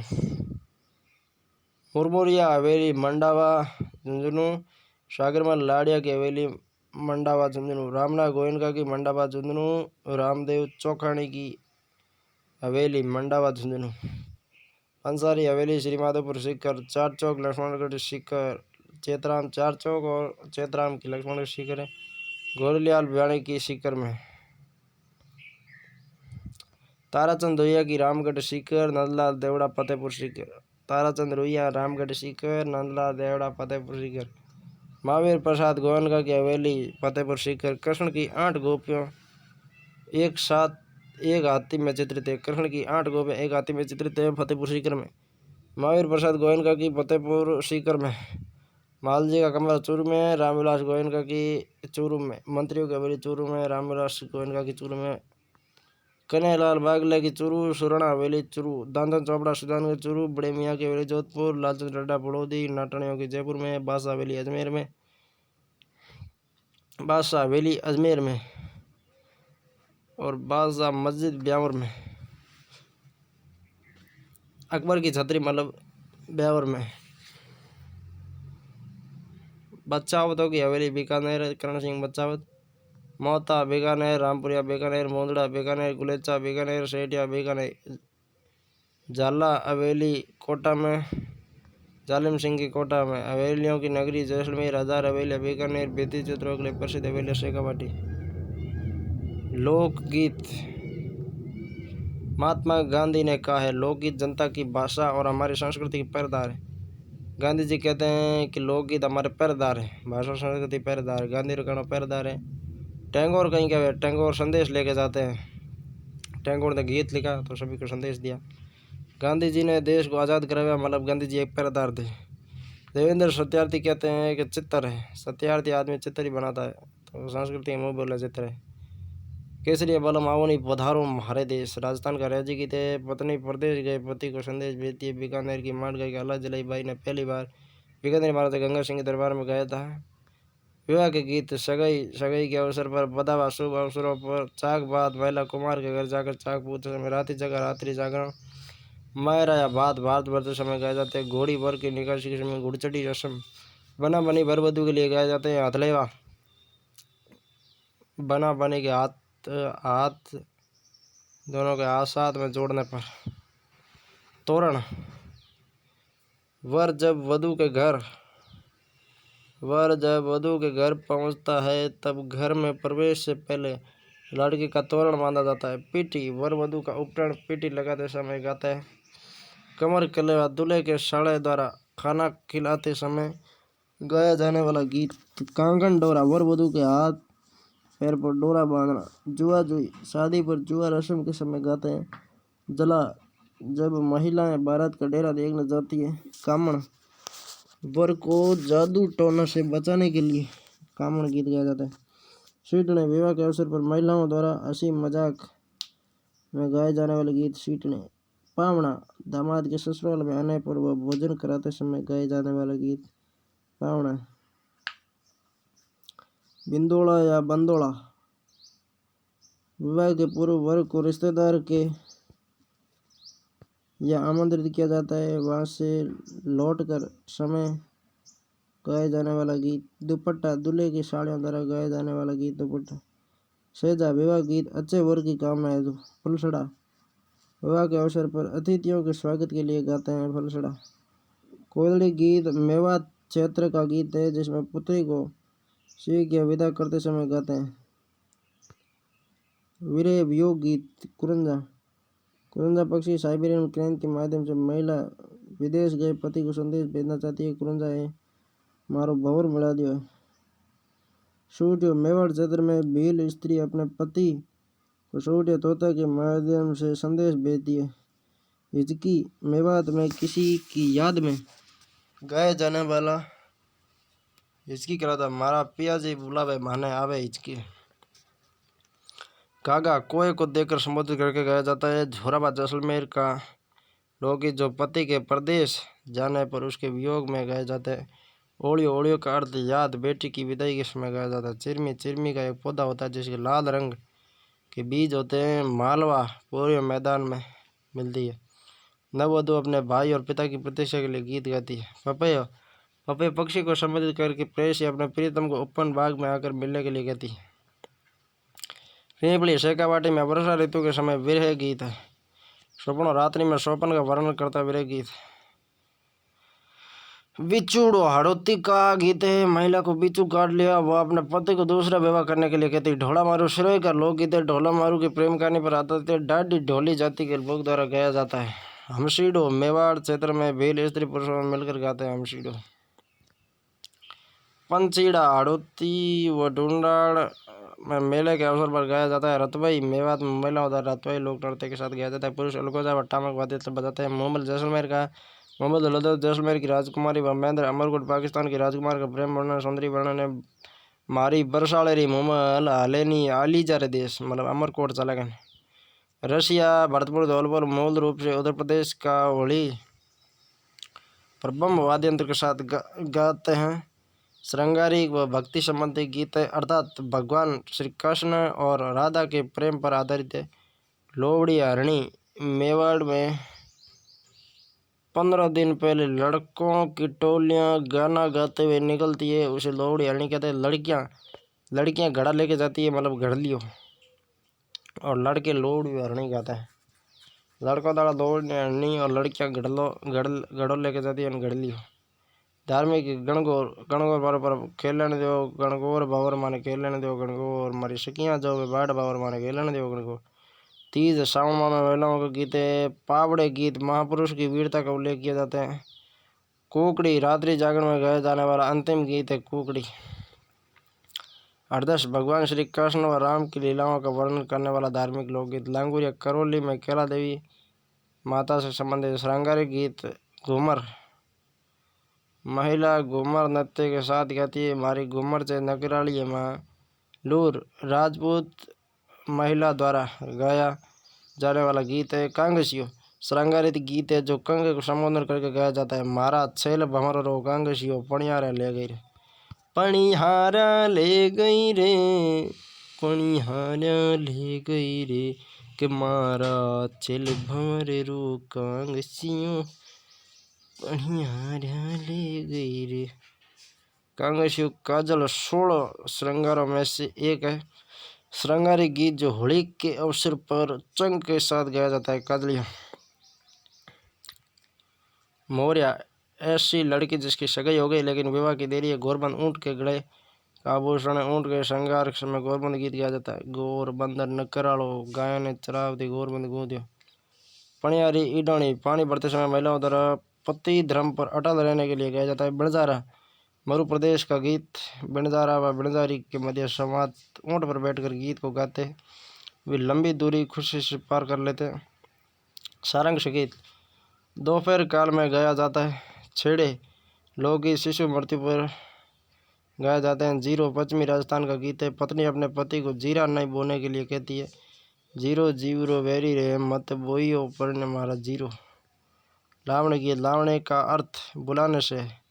मुरमुरिया हवेली मंडावा झुंझुनू सागरमल लाड़िया की हवेली मंडावा झुंझुनू रामनाथ गोयनका की मंडावा झुंझुनू रामदेव चौखानी की हवेली मंडावा झुंझुनू अंसारी हवेली श्री माधोपुर सीकर चार चौक लक्ष्मणगढ़ सीकर चेतराम चार चौक और चेतराम की लक्ष्मणगढ़ सीकर है। गोरलियाल भिवानी की सीकर में ताराचंद रोहिया की रामगढ़ सीकर नंदलाल देवड़ा फतेहपुर सीकर ताराचंद रोहिया रामगढ़ सीकर नंदलाल देवड़ा फतेहपुर सीकर महावीर प्रसाद गोयनका की हवेली फतेहपुर सीकर कृष्ण की 8 गोपियों एक साथ एक हाथी में चित्रित है। कृष्ण की 8 गोपियां एक हाथी में चित्रित है फतेहपुर सीकर में। महावीर प्रसाद गोयनका की फतेहपुर सीकर में। मालजी का कमरा चूरू में, रामविलास गोयनका की चूरू में। मंत्रियों की हवेली चूरू में, रामविलास गोयनका की चूरू में। कन्हैयालाल बागले की चूरू, सुराणा हवेली चूरू, दादन चोपड़ा सुजानगढ़ चूरू, बड़े मियाँ की हवेली जोधपुर, लालचंद टड्डा बड़ौदी, नाटनियों की जयपुर में, बादशाह हवेली अजमेर में और बादशाह मस्जिद ब्यावर में। अकबर की छतरी मतलब ब्यावर में। बच्चावतों की हवेली बीकानेर, करण सिंह बच्चावत। मोहता बीकानेर, रामपुरिया बीकानेर, मोंदड़ा बीकानेर, गुलेचा बीकानेर, सेठिया बीकानेर। झाला हवेली कोटा में, जालिम सिंह की कोटा में। हवेलियों की नगरी जैसलमेर, हजार हवेलियाँ बीकानेर, भित्ति चित्रों के लिए प्रसिद्ध हवेलियाँ शेखावाटी। लोकगीत महात्मा गांधी ने कहा है लोकगीत जनता की भाषा और हमारी संस्कृति के पैरदार है। गांधी जी कहते हैं कि लोकगीत हमारे पैरदार है, भाषा संस्कृति पैरदार है। गांधी रकाना पैरदार है। टैगोर कहीं क्या है, टैगोर संदेश लेके जाते हैं। टैगोर ने गीत लिखा तो सभी को संदेश दिया। गांधी जी ने देश को आज़ाद कराया, मतलब गांधी जी एक पैरदार थे। देवेंद्र सत्यार्थी कहते हैं कि चित्तर है, सत्यार्थी आदमी चित्तर ही बनाता है, तो संस्कृति मुँह बोला चित्तर है। केसरिया बलम आओ नहीं पधारो हमारे देश। राजस्थान का राज्य की थे, पत्नी प्रदेश गए, पति को संदेश भेजती है। बीकानेर की मांड गई अल्लाह जलाई बाई ने पहली बार बीकानेर महाराजा गंगा सिंह के दरबार में गाया था। विवाह के गीत सगाई के अवसर पर, बधावा शुभ अवसरों पर, चाक बात महिला कुमार के घर जाकर चाक पूछते समय, रात्रि जगह रात्रि जागरण, मायरा या बात भारत भरते समय गाए जाते हैं। घोड़ी भर की निकासी के समय घुड़चढ़ी रस्म, बना बनी वर वधू के लिए गाए जाते हैं हथलेवा। बना बनी के हाथ हाथ दोनों के हाथ साथ में जोड़ने पर। तोरण। वर जब वधू के घर पहुंचता है तब घर में प्रवेश से पहले लड़की का तोरण बांधा जाता है। पीटी। वर वधू का उपटन पीटी लगाते समय गाता है। कमर कलेवा। दूल्हे के साले द्वारा खाना खिलाते समय गाया जाने वाला गीत। कांगन डोरा। वर वधू के हाथ पैर पर डोरा बांधना। जुआ जुई। शादी पर जुआ रस्म के समय गाते हैं। जला। जब महिलाएं बारात का डेरा देखने जाती है। कामण। वर को जादू टोना से बचाने के लिए कामण गीत गाया जाता है। सीटने। विवाह के अवसर पर महिलाओं द्वारा हंसी मजाक में गाए जाने वाले गीत। सीटने। पावना। दामाद के ससुराल में आने पर वह भोजन कराते समय गाए जाने वाला गीत। पावना। बिंदोड़ा या बंदोड़ा। विवाह के पूर्व वर को रिश्तेदार के या आमंत्रित किया जाता है, वहां से लौटकर समय गाए जाने वाला गीत। दुपट्टा। दूल्हे की साड़ियों द्वारा गाए जाने वाला गीत दुपट्टा। सेजा। विवाह गीत अच्छे वर की कामना है। फलसड़ा। विवाह के अवसर पर अतिथियों के स्वागत के लिए गाते हैं फलसड़ा। कोयलड़ी गीत मेवात क्षेत्र का गीत है जिसमें पुत्री को सीख या विदा करते समय गाते हैं। विरह वियोग गीत। कुरंजा। कुरंजा पक्षी साइबेरियन क्रेन के माध्यम से महिला विदेश गए पति को संदेश भेजना चाहती है। कुरंजा है मारो भंवर मिला दियो है। सूटियो। मेवाड़ क्षेत्र में भील स्त्री अपने पति को सूट या तोता के माध्यम से संदेश भेजती है। हिचकी। मेवात में किसी की याद में गाया जाने वाला हिचकी कराता मारा पियाजी बुलावे माने आवे हिचकी। कागा। कोए को देखकर संबोधित करके गाया जाता है। झोराबाद जैसलमेर का लोकगीत जो पति के प्रदेश जाने पर उसके वियोग में गाया जाता है। ओलियो। ओलियो का अर्थ याद। बेटी की विदाई के समय गाया जाता है। चिरमी। चिरमी का एक पौधा होता है जिसके लाल रंग के बीज होते हैं। मालवा पूरे मैदान में मिलती है। नववधु अपने भाई और पिता की प्रतीक्षा के लिए गीत गाती है। पपैया। पपैया पक्षी को संबोधित करके प्रेस या अपने प्रियतम को ओपन बाग में आकर मिलने के लिए कहती है। पीपली। शेखावाटी में वर्षा ऋतु के समय विरह गीत है। स्वप्नो। रात्रि में स्वप्न का वर्णन करता विरह गीत। बिछुड़ो। हड़ोती का गीत है। महिला को बिच्छू काट लिया, वह अपने पति को दूसरा विवाह करने के लिए कहती है। ढोला मारू सिरोही का लोकगीत है। ढोला मारू की प्रेम कहानी पर आधारित है। डाडी ढोली जाति के लोग द्वारा गाया जाता है। हमसीडो। मेवाड़ क्षेत्र में भील स्त्री पुरुषों में मिलकर गाते हैं हमसीडो। पंचीड़ा। हड़ोती व ढूंढाड़ में मेले के अवसर पर गाया जाता है। रतबई। मेवात में महिलाओं द्वारा रतबई लोक नृत्य के साथ गाया जाता है। पुरुष अलगोजा व टामक वाद्य बजाते हैं। मोहम्मद जैसलमेर का मोहम्मद लदत जैसलमेर की राजकुमारी व महेंद्र अमरकोट पाकिस्तान की राजकुमार का प्रेम वर्णन सौंदर्य वर्णन है। मारी बरसाड़ेरी मोहम्मद हालेनी आलीजा रे देश मतलब अमरकोट चले गए। रशिया। भरतपुर धौलपुर मूल रूप से उत्तर प्रदेश का होली पर बम वाद्य यंत्र के साथ गाते हैं। श्रृंगारिक व भक्ति संबंधी गीत है अर्थात भगवान श्री कृष्ण और राधा के प्रेम पर आधारित है। लोवड़ी हरणी। मेवाड़ में 15 दिन पहले लड़कों की टोलियां गाना गाते हुए निकलती है, उसे लोवड़ी हरणी कहते हैं। लड़कियां घड़ा लेके जाती है मतलब घड़लियो, और लड़के लोवड़ी हरणी गाते हैं। लड़कों द्वारा लोवड़ी हरणी और लड़कियां घड़ो लेके जाती है घड़लियो। धार्मिक गणगौर। गणगौर बार पर खेलन दो गणगौर बावर माने खेलन दो गणगौर मारी सकियां जो बाढ़ बावर माने खेलन दो गणगौर। तीज। श्रावण माह में महिलाओं के गीत है। पावड़े गीत महापुरुष की वीरता का उल्लेख किया जाता है। कुकड़ी। रात्रि जागरण में गाया जाने वाला अंतिम गीत है कुकड़ी। हरदश। भगवान श्री कृष्ण व राम की लीलाओं का वर्णन करने वाला धार्मिक लोकगीत। लांगुरिया। करौली में कैला देवी माता से संबंधित श्रृंगारिक गीत। घूमर। महिला घूमर नृत्य के साथ गाती है। मारी घूमर से नगराली माँ। लूर। राजपूत महिला द्वारा गाया जाने वाला गीत है। कांगसियो। श्रृंगारित गीत है जो कंग को संबोधन करके गाया जाता है। मारा छेल भमर रो कांगसियो पणियारा ले गई रे पणिहारा ले गई रे पणिहारा ले गई रे कि मारा छेल भमर रो कांगसियो पणिहारा ले गई रे। कांग्रेस युग काजल 16 श्रृंगारों में से एक है। श्रृंगारी गीत जो होली के अवसर पर चंग के साथ गाया जाता है। काजलिया। मोरिया ऐसी लड़की जिसकी सगाई हो गई लेकिन विवाह की देरी है। गोरबंद ऊँट के गले का आभूषण है। ऊँट के श्रृंगार में गोरबंद गीत गाया जाता है। गोरबंदर नकरालो गाय ने चरावती गोरबंद गूंदियो। पणियारी ईडाणी पानी भरते समय महिलाओं द्वारा पति धर्म पर अटल रहने के लिए गाया जाता है। बिणजारा मरु प्रदेश का गीत। बिणजारा व बिणजारी के मध्य संवाद। ऊँट पर बैठकर गीत को गाते हैं। वे लंबी दूरी खुशी से पार कर लेते हैं। सारंग गीत दोपहर काल में गाया जाता है। छेड़े लोकगीत शिशु मृत्यु पर गाए जाते हैं। जीरो पश्चिमी राजस्थान का गीत है। पत्नी अपने पति को जीरा नहीं बोने के लिए कहती है। जीरो जीवरो वैरी रे मत बोइयो पढ़ने मारा जीरो। लावणी गीत। लावणी का अर्थ बुलाने से है।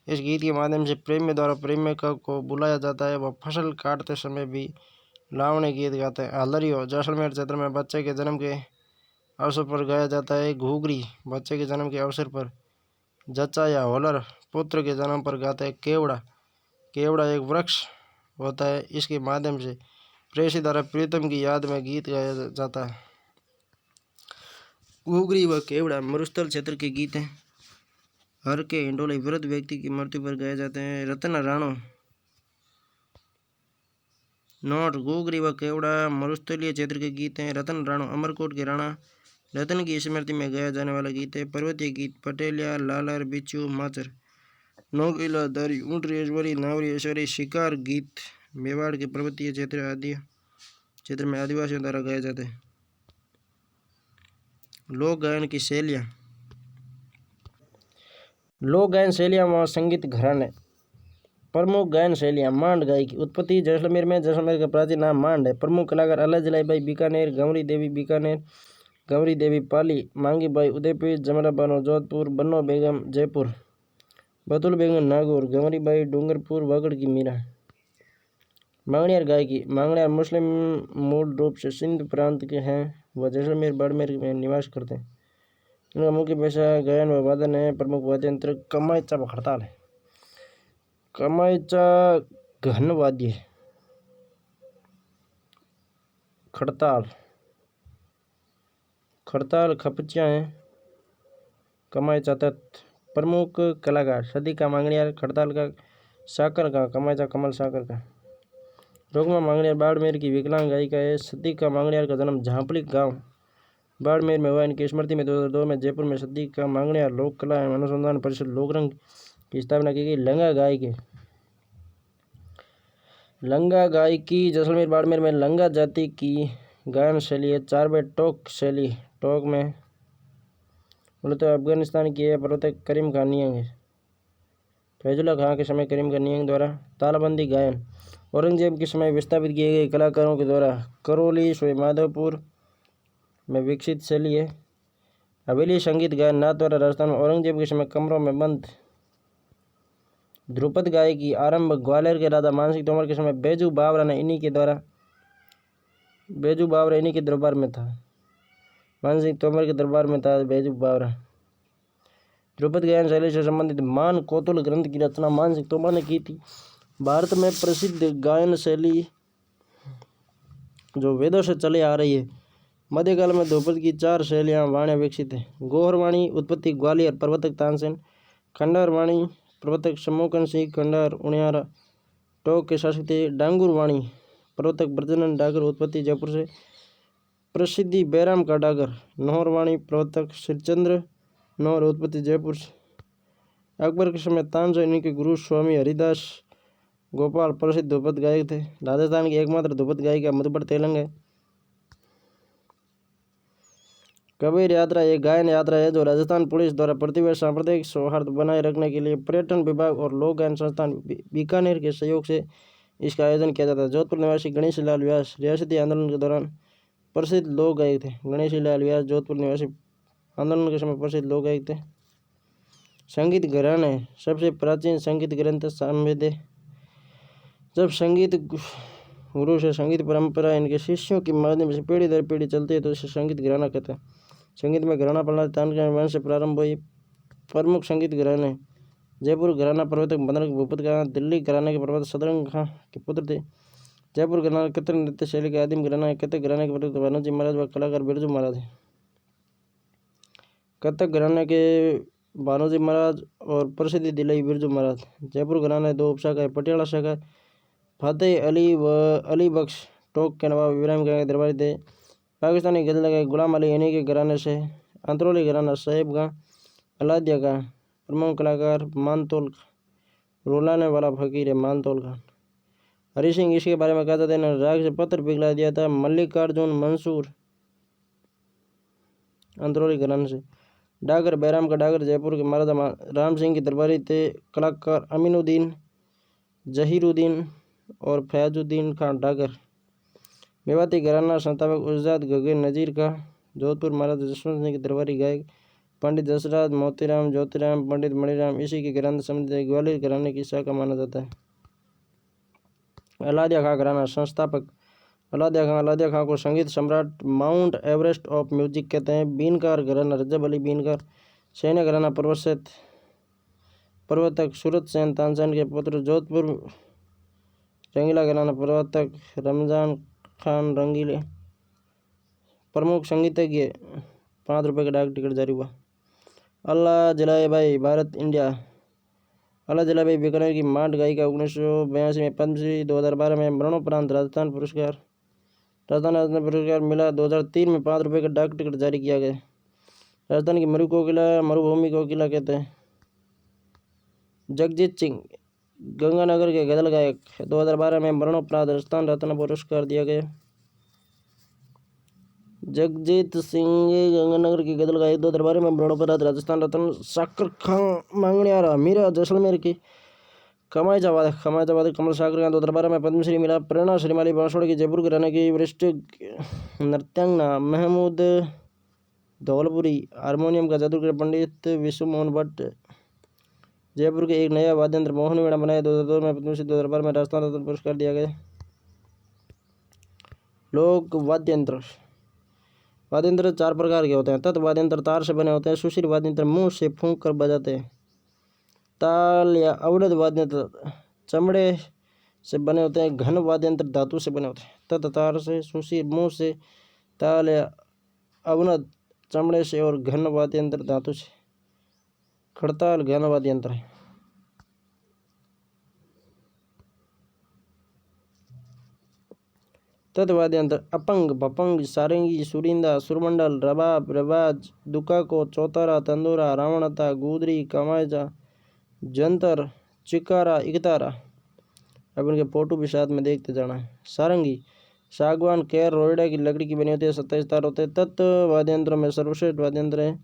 इस गीत के माध्यम से प्रेमी द्वारा प्रेमिका को बुलाया जाता है। वह फसल काटते समय भी लावणी गीत गाते हैं। हलरियो जैसलमेर क्षेत्र में बच्चे के जन्म के अवसर पर गाया जाता है। घूगरी बच्चे के जन्म के अवसर पर। जच्चा या होलर पुत्र के जन्म पर गाते हैं। केवड़ा केवड़ा एक वृक्ष होता है। इसके माध्यम से प्रेसी द्वारा प्रीतम की याद में गीत गाया जाता है। घूगरी व केवड़ा मरुस्थल क्षेत्र के गीत हैं। हर के हिंडोले वृद्ध व्यक्ति की मृत्यु पर गाए जाते हैं। रतन राणो नोट। घूगरी व केवड़ा मरुस्थलीय क्षेत्र के गीत हैं। रतन राणो अमरकोट के राणा रतन की स्मृति में गाया जाने वाला गीत है। पर्वतीय गीत। पटेलिया लालर बिच्छू माचर। नौकिला दारी ऊँट रेशवरी नावरी ऐश्वरी। शिकार गीत मेवाड़ के पर्वतीय क्षेत्र में आदिवासियों द्वारा गाए जाते हैं। लोक गायन की शैलियाँ। लोक गायन शैलियाँ व संगीत घराने। प्रमुख गायन शैलियाँ। मांड गायकी। उत्पत्ति जैसलमेर में। जैसलमेर का प्राचीन नाम मांड है। प्रमुख कलाकार अलजलाई बाई बीकानेर। गंवरी देवी बीकानेर। गंवरी देवी पाली। मांगी बाई उदयपुर। जमरा बानो जोधपुर। बन्नो बेगम जयपुर। बतुल बेगम नागौर। गंवरी बाई डूंगरपुर। वागड़ की मीरा। मांगणियार गायकी। मांगणियार मुस्लिम मूल रूप से सिंध प्रांत के हैं। वह जैसलमेर बाड़मेर में निवास करते हैं। इनका मुख्य पेशा गायन व वादन है। प्रमुख वाद्य यंत्र कमाइचा व खड़ताल है। कमाइचा घन वाद्य। खड़ताल खड़ताल खपचियाँ हैं। कमाइचा तत्व। प्रमुख कलाकार सदी का मांगणियार। खड़ताल का साकर का। कमाइचा कमल साकर का। रुक्मा मांगणियार बाड़मेर की विकलांग गायिका है। सदी का मांगणियार का जन्म झांपली गांव बाड़मेर में हुआ। इनकी स्मृति में 2002 में जयपुर में सदी का मांगणियार लोक कला एवं अनुसंधान परिषद लोकरंग की स्थापना की गई। लंगा गायकी। लंगा गायकी जैसलमेर बाड़मेर में लंगा जाति की गायन शैली है। 4/2 टोक शैली। टोक में बोले तो अफगानिस्तान की है। प्रवर्तक करीम खान नियंग है। फैजुल्ला खां के समय करीम खान नियंग द्वारा। तालबंदी गायन औरंगजेब के समय विस्थापित किए गए कलाकारों के द्वारा करौली सोई माधोपुर में विकसित शैली है। हवेली संगीत गायन नाथ द्वारा राजस्थान में औरंगजेब के समय कमरों में बंद। ध्रुपद गायकी आरंभ ग्वालियर के राजा मानसिंह तोमर के समय बैजू बावरा ने इन्हीं के दरबार में था। मानसिंह तोमर के दरबार में था बैजू बावरा। ध्रुपद गायन शैली से संबंधित मान कोतुल ग्रंथ की रचना मानसिंह तोमर ने की थी। भारत में प्रसिद्ध गायन शैली जो वेदों से चले आ रही है। मध्यकाल में ध्रुपद की 4 शैलियाँ वाणियाँ विकसित है। गौहरवाणी उत्पत्ति ग्वालियर। प्रवर्तक तानसेन। खंडार वाणी प्रवर्तक समोकन सिंह खंडार उणियारा टोक के शासक थे। डांगुर वाणी प्रवर्तक ब्रजनंद डागर। उत्पत्ति जयपुर से। प्रसिद्धि बैराम का डागर। नौहर वाणी प्रवर्तक श्रीचंद्र नौहर। उत्पत्ति जयपुर से। अकबर के समय तानसेन इन्हीं के गुरु स्वामी हरिदास गोपाल प्रसिद्ध ध्रुपद गायक थे। राजस्थान की एकमात्र ध्रुपद गायिका मधुबर तेलंग है। कबीर यात्रा एक गायन यात्रा है जो राजस्थान पुलिस द्वारा प्रतिवर्ष सांप्रदायिक सौहार्द बनाए रखने के लिए पर्यटन विभाग और लोक गायन संस्थान बीकानेर के सहयोग से इसका आयोजन किया जाता है। जोधपुर निवासी गणेश लाल व्यास रियासती आंदोलन के दौरान प्रसिद्ध लोक गायक थे। गणेश लाल व्यास जोधपुर निवासी आंदोलन के समय प्रसिद्ध लोक गायक थे। संगीत घराने सबसे प्राचीन संगीत ग्रंथ सामवेद है। जब संगीत गुरु से संगीत परंपरा इनके शिष्यों के माध्यम से पीढ़ी दर पीढ़ी चलती है तो इसे संगीत घराना कहते हैं। संगीत में घराना प्रणाली तानसेन वंश से प्रारंभ हुई। प्रमुख संगीत घराने जयपुर घराना प्रवर्तक मदन भूपत का दिल्ली घराने के प्रवर्तक सदरंग खां के पुत्र थे। जयपुर घराना कत्तर नृत्य शैली के आदिम घराना है। कथक घराने के प्रवर्तक भानुजी महाराज व कलाकार बिरजू महाराज हैं। कथक घराने के भानुजी महाराज और प्रसिद्धि दिलाई बिरजू महाराज। जयपुर घराने दो उपशाखाएं पटियाला शाखा फतेह अली व अली बख्श टोक के नवाब इब्राहिम खां के दरबारी थे। पाकिस्तानी गजल गायक गुलाम अली इन्हीं के घराने से। अंतरौली घराना साहिब खां अलादिया खां प्रमुख कलाकार मानतोल रुलाने वाला फकीर है मानतोल खान। हरि सिंह इसके बारे में कहा जाता है राग से पत्र पिघला दिया था। मल्लिकार्जुन मंसूर अंतरौली घराने से। डागर बैराम का डागर जयपुर के महाराजा राम सिंह के दरबारी थे। कलाकार अमीनुद्दीन जहीरुद्दीन और फयाजुद्दीन खान डागर। मेवाती घराना संस्थापक उस्ताद गगन नजीर का। जोधपुर महाराजा जसवंत सिंह के दरबारी गायक पंडित जसराज मोतीराम ज्योतिराम पंडित मणिराम इसी के घराने संबंधित ग्वालियर घराने की शाखा माना जाता है। अलादिया खां घराना संस्थापक अलादिया खां को संगीत सम्राट माउंट एवरेस्ट ऑफ म्यूजिक कहते हैं। बीनकार घराना रजब अली बीनकार। सैन्य घराना प्रवर्तक सूरत सेन तानसेन के पुत्र। जोधपुर रंगीला घराना प्रवर्तक रमजान खान रंगीले। प्रमुख संगीतज्ञ 5 रुपये का डाक टिकट जारी हुआ। अल्लाह जलाए भाई भारत इंडिया। अल्लाह जलाए भाई बीकानेर की मांड गायिका 1982 में पद्मश्री। 2012 में मरणोपरांत राजस्थान पुरस्कार मिला। 2003 में 5 रुपये का डाक टिकट जारी किया गया। राजस्थान की मरुभूमि कोकिला कहते हैं। जगजीत सिंह गंगानगर के गजल गायक। 2012 में मरणोपरांत राजस्थान रत्न पुरस्कार दिया गया। जगजीत सिंह गंगानगर के गजल गायक 2012 में मरणोपरांत राजस्थान रत्न। साकर खां मांगणियारा मीरा जैसलमेर की। खमाइजाबाद कमल साकर खां 2012 में पद्मश्री मिला। प्रेरणा श्रीमाली बांसवाड़ा की। जयपुर घराने की वरिष्ठ नृत्यांगना महमूद धौलपुरी। हारमोनियम का जादूगर पंडित विश्व मोहन भट्ट। जयपुर के एक नया वाद्य यंत्र मोहन वीणा बनाया। 2002 में पद्मश्री। 2012 में राजस्थान रत्न पुरस्कार दिया गया। लोक वाद्य यंत्र 4 प्रकार के होते हैं। तत् वाद्य यंत्र तार से बने होते हैं। सुशील वाद्य यंत्र मुंह से फूंक कर बजाते हैं। ताल या अवरोध वाद्य यंत्र चमड़े से बने होते हैं। घन वाद्य यंत्र धातु से बने होते हैं। तत् तार से, सुशील मुंह से, ताल या अवनद चमड़े से और घन वाद्य यंत्र धातु से। खड़ताल घन वाद्य यंत्र है। तत्वाद्य यंत्र अपंग भपंग सारंगी सुरिंदा सुरमंडल रबाब रबाज दुकाको चौतारा तंदूरा रावणता गुदरी कमायजा जंतर चिकारा इकतारा। अब इनके फोटो भी साथ में देखते जाना है। सारंगी सागवान केर रोइडा की लकड़ी की बनी होती है। 27 तार होते हैं। तत्व वाद्य यंत्रों में सर्वश्रेष्ठ वाद्य यंत्र है।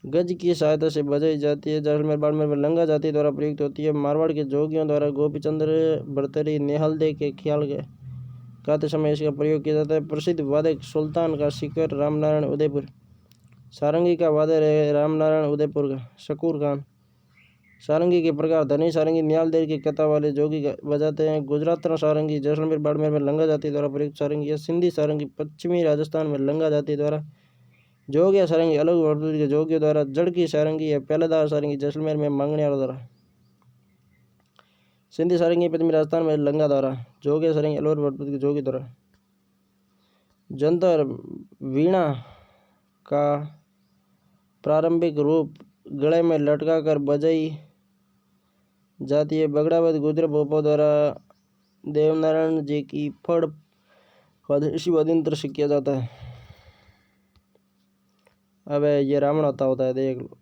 गज की सहायता से बजाई जाती है। जैसलमेर बाड़मेर में लंगा जाति द्वारा प्रयुक्त होती है। मारवाड़ के जोगियों द्वारा गोपीचंद्र भरतरी नेहलदे के ख्याल के गाते समय इसका प्रयोग किया जाता है। प्रसिद्ध वादक सुल्तान का शिकर रामनारायण उदयपुर। सारंगी का वादक है रामनारायण उदयपुर का शकूर खान। सारंगी के प्रकार धनी सारंगी न्यालदेर की कथा वाले जोगी बजाते हैं। गुजरात सारंगी जैसलमेर बाड़मेर में लंगा जाति द्वारा प्रयुक्त सारंगी है। सिंधी सारंगी पश्चिमी राजस्थान में लंगा जाति द्वारा। जोगिया सारंगी अलग वर्ग के जोगियों द्वारा। जड़ की सारंगी है। पहलेदार सारंगी जैसलमेर में मांगणियारों द्वारा। सिंधी सारंगी पश्चिमी राजस्थान में लंगा द्वारा। जोगिया सारंगी अलवर वर्ग के जोगी द्वारा। जंतर वीणा का प्रारंभिक रूप गले में लटका कर बजाई जाती है। बगड़ावत गुजर भोपो द्वारा देवनारायण जी की फड़ इसी वाद्य यंत्र से किया जाता है। अब ये रावणता होता है। देख लो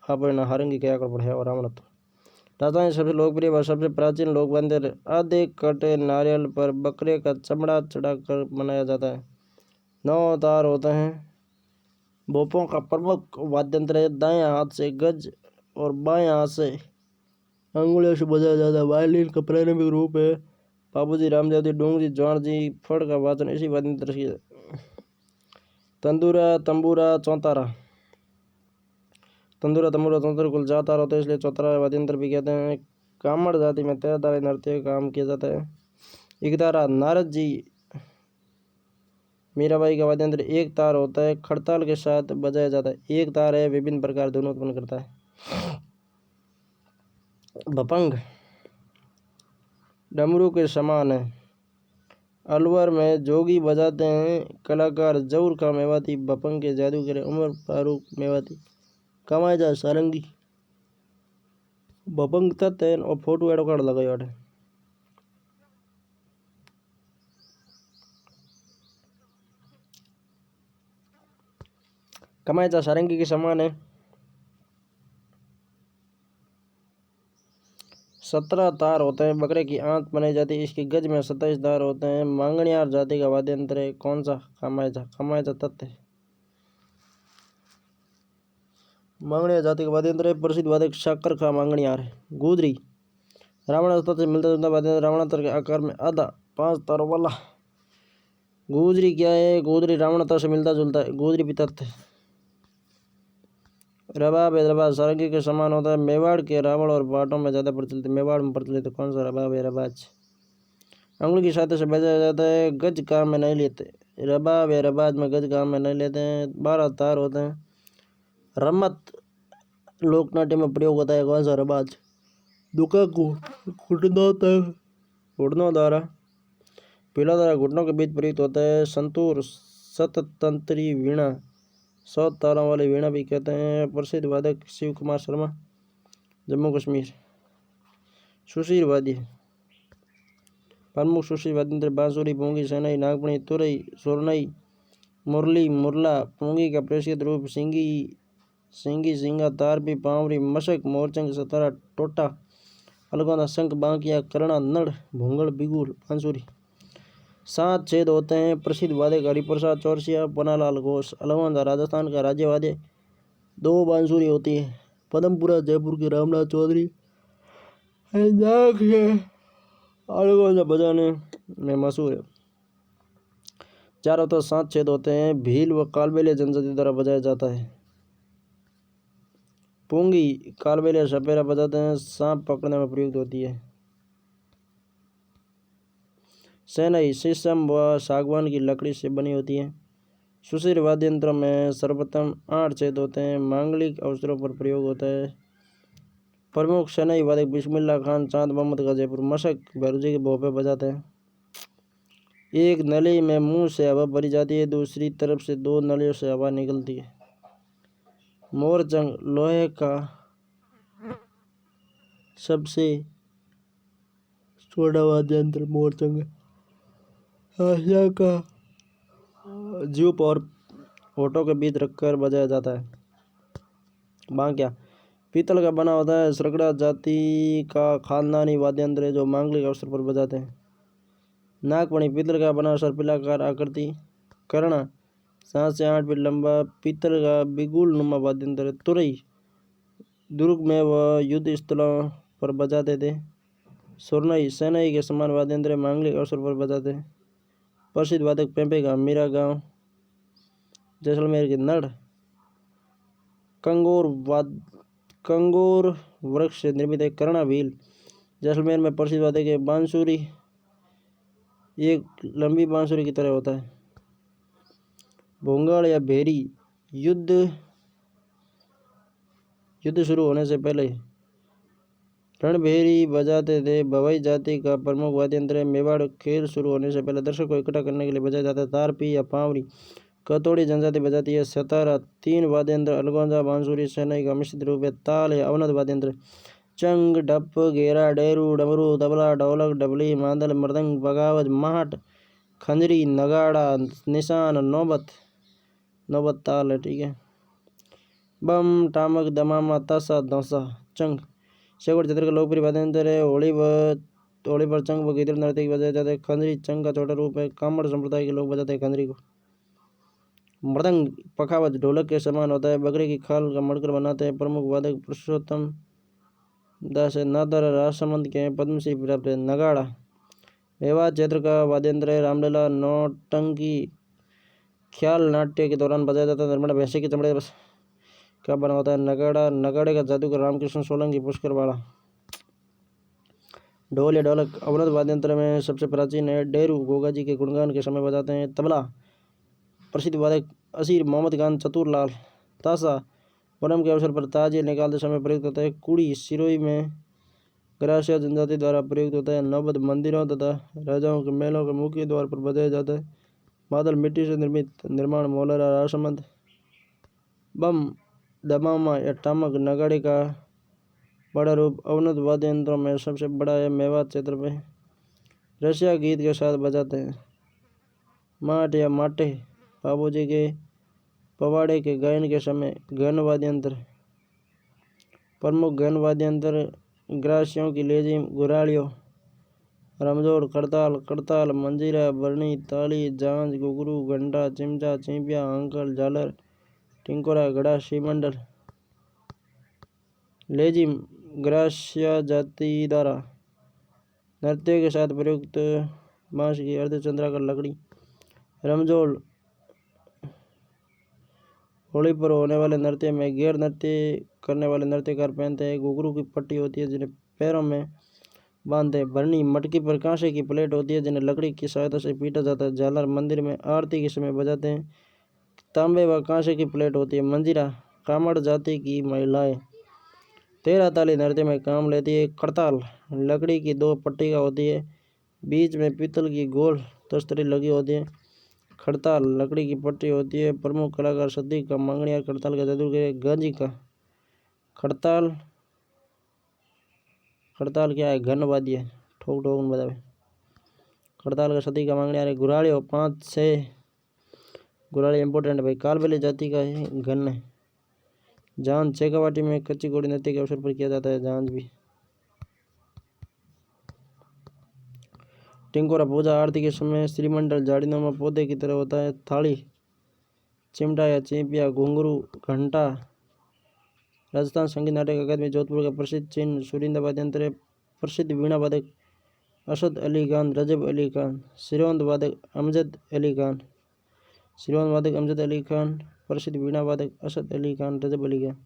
आप हारंगी क्या कर पढ़े और रावणता। राजस्थान सबसे लोकप्रिय व सबसे प्राचीन लोक वाद्य आधे कटे नारियल पर बकरे का चमड़ा चढ़ाकर बनाया जाता है। 9 तार होते हैं। भोपों का प्रमुख वाद्य यंत्र है। दाएं हाथ से गज और बाएं हाथ से अंगुलियों से बजाया जाता है। वायलिन का प्रारंभिक रूप है। बाबूजी रामदेव डोंगरी जवान जी फड़ का वाचन इसी वाद्य यंत्र से। तंदूरा तंबूरा चौतारा कुल 4 तार होते हैं इसलिए चौतारा वाद्य यंत्र भी कहते हैं। कामड़ जाति में 13 तारे नृत्य का काम किया जाता है। इकतारा नारद जी मीराबाई का वाद्य यंत्र 1 तार होता है। खड़ताल के साथ बजाया जाता है। 1 तार है। विभिन्न प्रकार दोनों उत्पन्न करता है। भपंग डमरू के समान है। अलवर में जोगी बजाते हैं कलाकार जहूर खां मेवाती, भपंग के जादूगर उमर फारूक मेवाती। कमायजा सारंगी भपंग तत्त है और फोटो एडो कार्ड लगायो अठे। कमायचा सारंगी के समान है। 17 तार होते हैं। बकरे की आंत बनाई जाती है। इसकी गज में 27 तार होते हैं। मांगणियार जाति का वाद्य यंत्र है। कौन सा? कमायचा। कमायचा तत्व है। मांगणियार जाति का वाद्य यंत्र है। प्रसिद्ध वादक शाकर खां मांगणियार है। गुदरी रावण तत्व से मिलता जुलता वाद्य यंत्र। रावण तत्व के आकार में आधा 5 तारों वाला। गुदरी क्या है? गुदरी रावण तत्व से मिलता जुलता है। गुदरी भी तत्व है। रबाब है। रबाब सारंगी के समान होता है। मेवाड़ के रावण और बाटों में ज़्यादा प्रचलित है। मेवाड़ में प्रचलित है। कौन सा? रबाब है। रबाज अंगुली की सहायता से बजाया जाता है। गज काम में नहीं लेते। रबाब या रबाज में गज काम में नहीं लेते हैं। 12 तार होते हैं। रमत लोकनाट्य में प्रयोग होता है। कौन सा? रबाज। दुका को घुटनों तक घुटनों द्वारा पीला द्वारा घुटनों के बीच प्रयुक्त होता है। संतूर सततंत्री वीणा 100 तारों वाली वीणा भी कहते हैं। प्रसिद्ध वादक शिव कुमार शर्मा, जम्मू कश्मीर। सुशीर वाद्य प्रमुख सुशीर वाद्य यंत्र बांसुरी, पूंगी, शहनाई, नागपणी, तुरई, सुरनई, मुरली, मुरला। पूंगी का प्रेषित रूप सिंगी, सिंगी, सिंगा, तारपी, पावरी, मशक, मोरचंग, सतारा, टोटा, अलगोंदा, शंख, बांकिया, करना, नड़, भूंगड़, बिगुल, बांसुरी। 7 छेद होते हैं। प्रसिद्ध वादक हरिप्रसाद चौरसिया, पन्नालाल घोष। अलगोंदा राजस्थान का राज्य वाद्य। 2 बांसुरी होती है। पदमपुरा जयपुर के रामनाथ चौधरी अलगोंदा बजाने में मशहूर है। चारों तरफ 7 छेद होते हैं। भील व कालबेलिया जनजाति द्वारा बजाया जाता है। पूंगी कालबेलिया सपेरा बजाते हैं। सांप पकड़ने में प्रयुक्त होती है। शहनाई शीशम व सागवान की लकड़ी से बनी होती है। सुशीर वाद्य यंत्र में सर्वप्रथम 8 छेद होते हैं। मांगलिक अवसरों पर प्रयोग होता है। प्रमुख शहनाई वादक बिस्मिल्लाह खान, चांद मोहम्मद गाजीपुर। मशक भैरूजी के भोपे बजाते हैं। एक नली में मुंह से हवा भरी जाती है। दूसरी तरफ से 2 नलियों से हवा निकलती है। मोरचंग लोहे का सबसे छोटा वाद्य यंत्र मोरचंग आशिया का जीप और होठों के बीच रखकर बजाया जाता है। बांकिया पीतल का बना होता है। सरगड़ा जाति का खानदानी वाद्य यंत्र है जो मांगलिक अवसर पर बजाते हैं। नागपणी पीतल का बना सर्पिलाकार आकृति। करना 7 से 8 फीट लंबा पीतल का बिगुल नुमा वाद्य यंत्र है। तुरई दुर्ग में वह युद्ध स्थलों पर बजाते थे। सुरनई शहनाई के समान वाद्य यंत्र मांगलिक अवसर पर बजाते हैं। प्रसिद्ध वादक पेंपे का मीरा गांव जैसलमेर के नड़। कंगोर वृक्ष से निर्मित है। करना भील जैसलमेर में प्रसिद्ध वादक है। बांसुरी एक लंबी बांसुरी की तरह होता है। भोंगाड़ या भेरी युद्ध शुरू होने से पहले रणभेरी बजाते थे। भवाई जाति का प्रमुख वाद्य यंत्र है। मेवाड़ खेल शुरू होने से पहले दर्शकों को इकट्ठा करने के लिए बजाया जाता है। तारपी या पावरी कतोड़ी जनजाति बजाती है। सतारा 3 वाद्य यंत्र अलगोंजा बांसुरी शहनाई का मिश्रित रूप है। ताल या अवनद वाद्य यंत्र चंग, डप, घेरा, डेरू, डमरू, तबला, ढोलक, डबली, मादल, मृदंग, बगावत, माहट, खंजरी, नगाड़ा, निशान, नौबत ताल है। ठीक है। बम, टामक, दमामा, तासा, धौसा, चंग शेगोड़ क्षेत्र का लोकप्रिय वाद्य यंत्र है। होली पर चंग व गीदड़ नृत्य की बजाया जाता है। खंजरी चंग का छोटा रूप है। कामड़ संप्रदाय के लोग बजाते हैं खंजरी को। मृदंग पखावज ढोलक के समान होता है। बकरे की खाल का मड़कर बनाते हैं। प्रमुख वादक पुरुषोत्तम दास है। नादर राजसमंद के पद्मश्री प्राप्त है। नगाड़ा मेवाड़ क्षेत्र का वाद्य यंत्र है। रामलीला नौटंकी ख्याल नाट्य के दौरान बजाया जाता है। नर्मदा भैंसे के चमड़े का बना होता है। नगाड़ा नगाड़े का जादूगर रामकृष्ण सोलंकी पुष्कर वाला। ढोल या ढोलक अवनद वाद्य यंत्र में सबसे प्राचीन है। डेरू गोगा जी के गुणगान के समय बजाते हैं। तबला प्रसिद्ध वादक असीर मोहम्मद खान चतुरलाल। ताशा पूनम के अवसर पर ताजिए निकालते समय प्रयुक्त होता है। कुड़ी सिरोही में ग्रासिया जनजाति द्वारा प्रयुक्त होता है। नवबद्ध मंदिरों तथा राजाओं के महलों के मुख्य द्वार पर बजाया जाता है। मादल मिट्टी से निर्मित निर्माण मोलर और रासमंद बम दमामा या टामक नगाड़े का बड़ा रूप अवनत वाद्य यंत्रों में सबसे बड़ा है। मेवात क्षेत्र में रसिया गीत के साथ बजाते हैं। माट या माटे बाबूजी के पवाड़े के गायन के समय घन वाद्य यंत्र। प्रमुख घन वाद्य यंत्र ग्रासियों की लेजिम, गुराड़ियों, रमजोड़, करताल, मंजीरा, बरनी, ताली, झांझ, घुंघरू, घंटा, चिमटा, चिंपिया, अंकल, झालर, टिंकोरा, घड़ा, श्रीमंडल। लेजिम ग्रासिया जाति द्वारा नृत्य के साथ प्रयुक्त बांस की अर्धचंद्राकार लकड़ी। रमजोल होली पर होने वाले नृत्य में गैर नृत्य करने वाले नृत्यकार पहनते हैं। घुंघरू की पट्टी होती है जिन्हें पैरों में बांधते हैं। भरनी मटकी पर कांसे की प्लेट होती है जिन्हें लकड़ी की सहायता से पीटा जाता है। झालर मंदिर में आरती के समय बजाते हैं। तांबे व कांसे की प्लेट होती है। मंजीरा कामड़ जाति की महिलाएं तेरह ताली नृत्य में काम लेती है। करताल लकड़ी की दो पट्टिका होती है, बीच में पीतल की गोल तस्तरी लगी होती है। खड़ताल लकड़ी की पट्टी होती है। प्रमुख कलाकार सदी का मांगणियार, खड़ताल का जादूगर, गांजी का। खड़ताल क्या है? घन वाद्य, ठोक ठोक बजावे। खड़ताल का सदी का मांगणियार है। गुराड़ियों 5-6 गुराड़ी इंपोर्टेंट भाई, कालबेली जाति का है, घन है। झांझ चेकावाटी में कच्ची घोड़ी नृत्य के अवसर पर किया जाता है। झांझ भी। टिंकोरा पूजा आरती के समय श्रीमंडल झाड़ीनुमा पौधे की तरह होता है। थाली चिमटा या चिंपिया, घुंघरू, घंटा। राजस्थान संगीत नाटक अकादमी जोधपुर का प्रसिद्ध चिन्ह सुरिंदा वाद्य यंत्र है। प्रसिद्ध वीणा वादक असद अली खान, रजब अली खान। सिरोंद वादक अमजद अली खान। सिरोंद वादक अमजद अली खान। प्रसिद्ध वीणा वादक असद अली खान, रजब अली खान।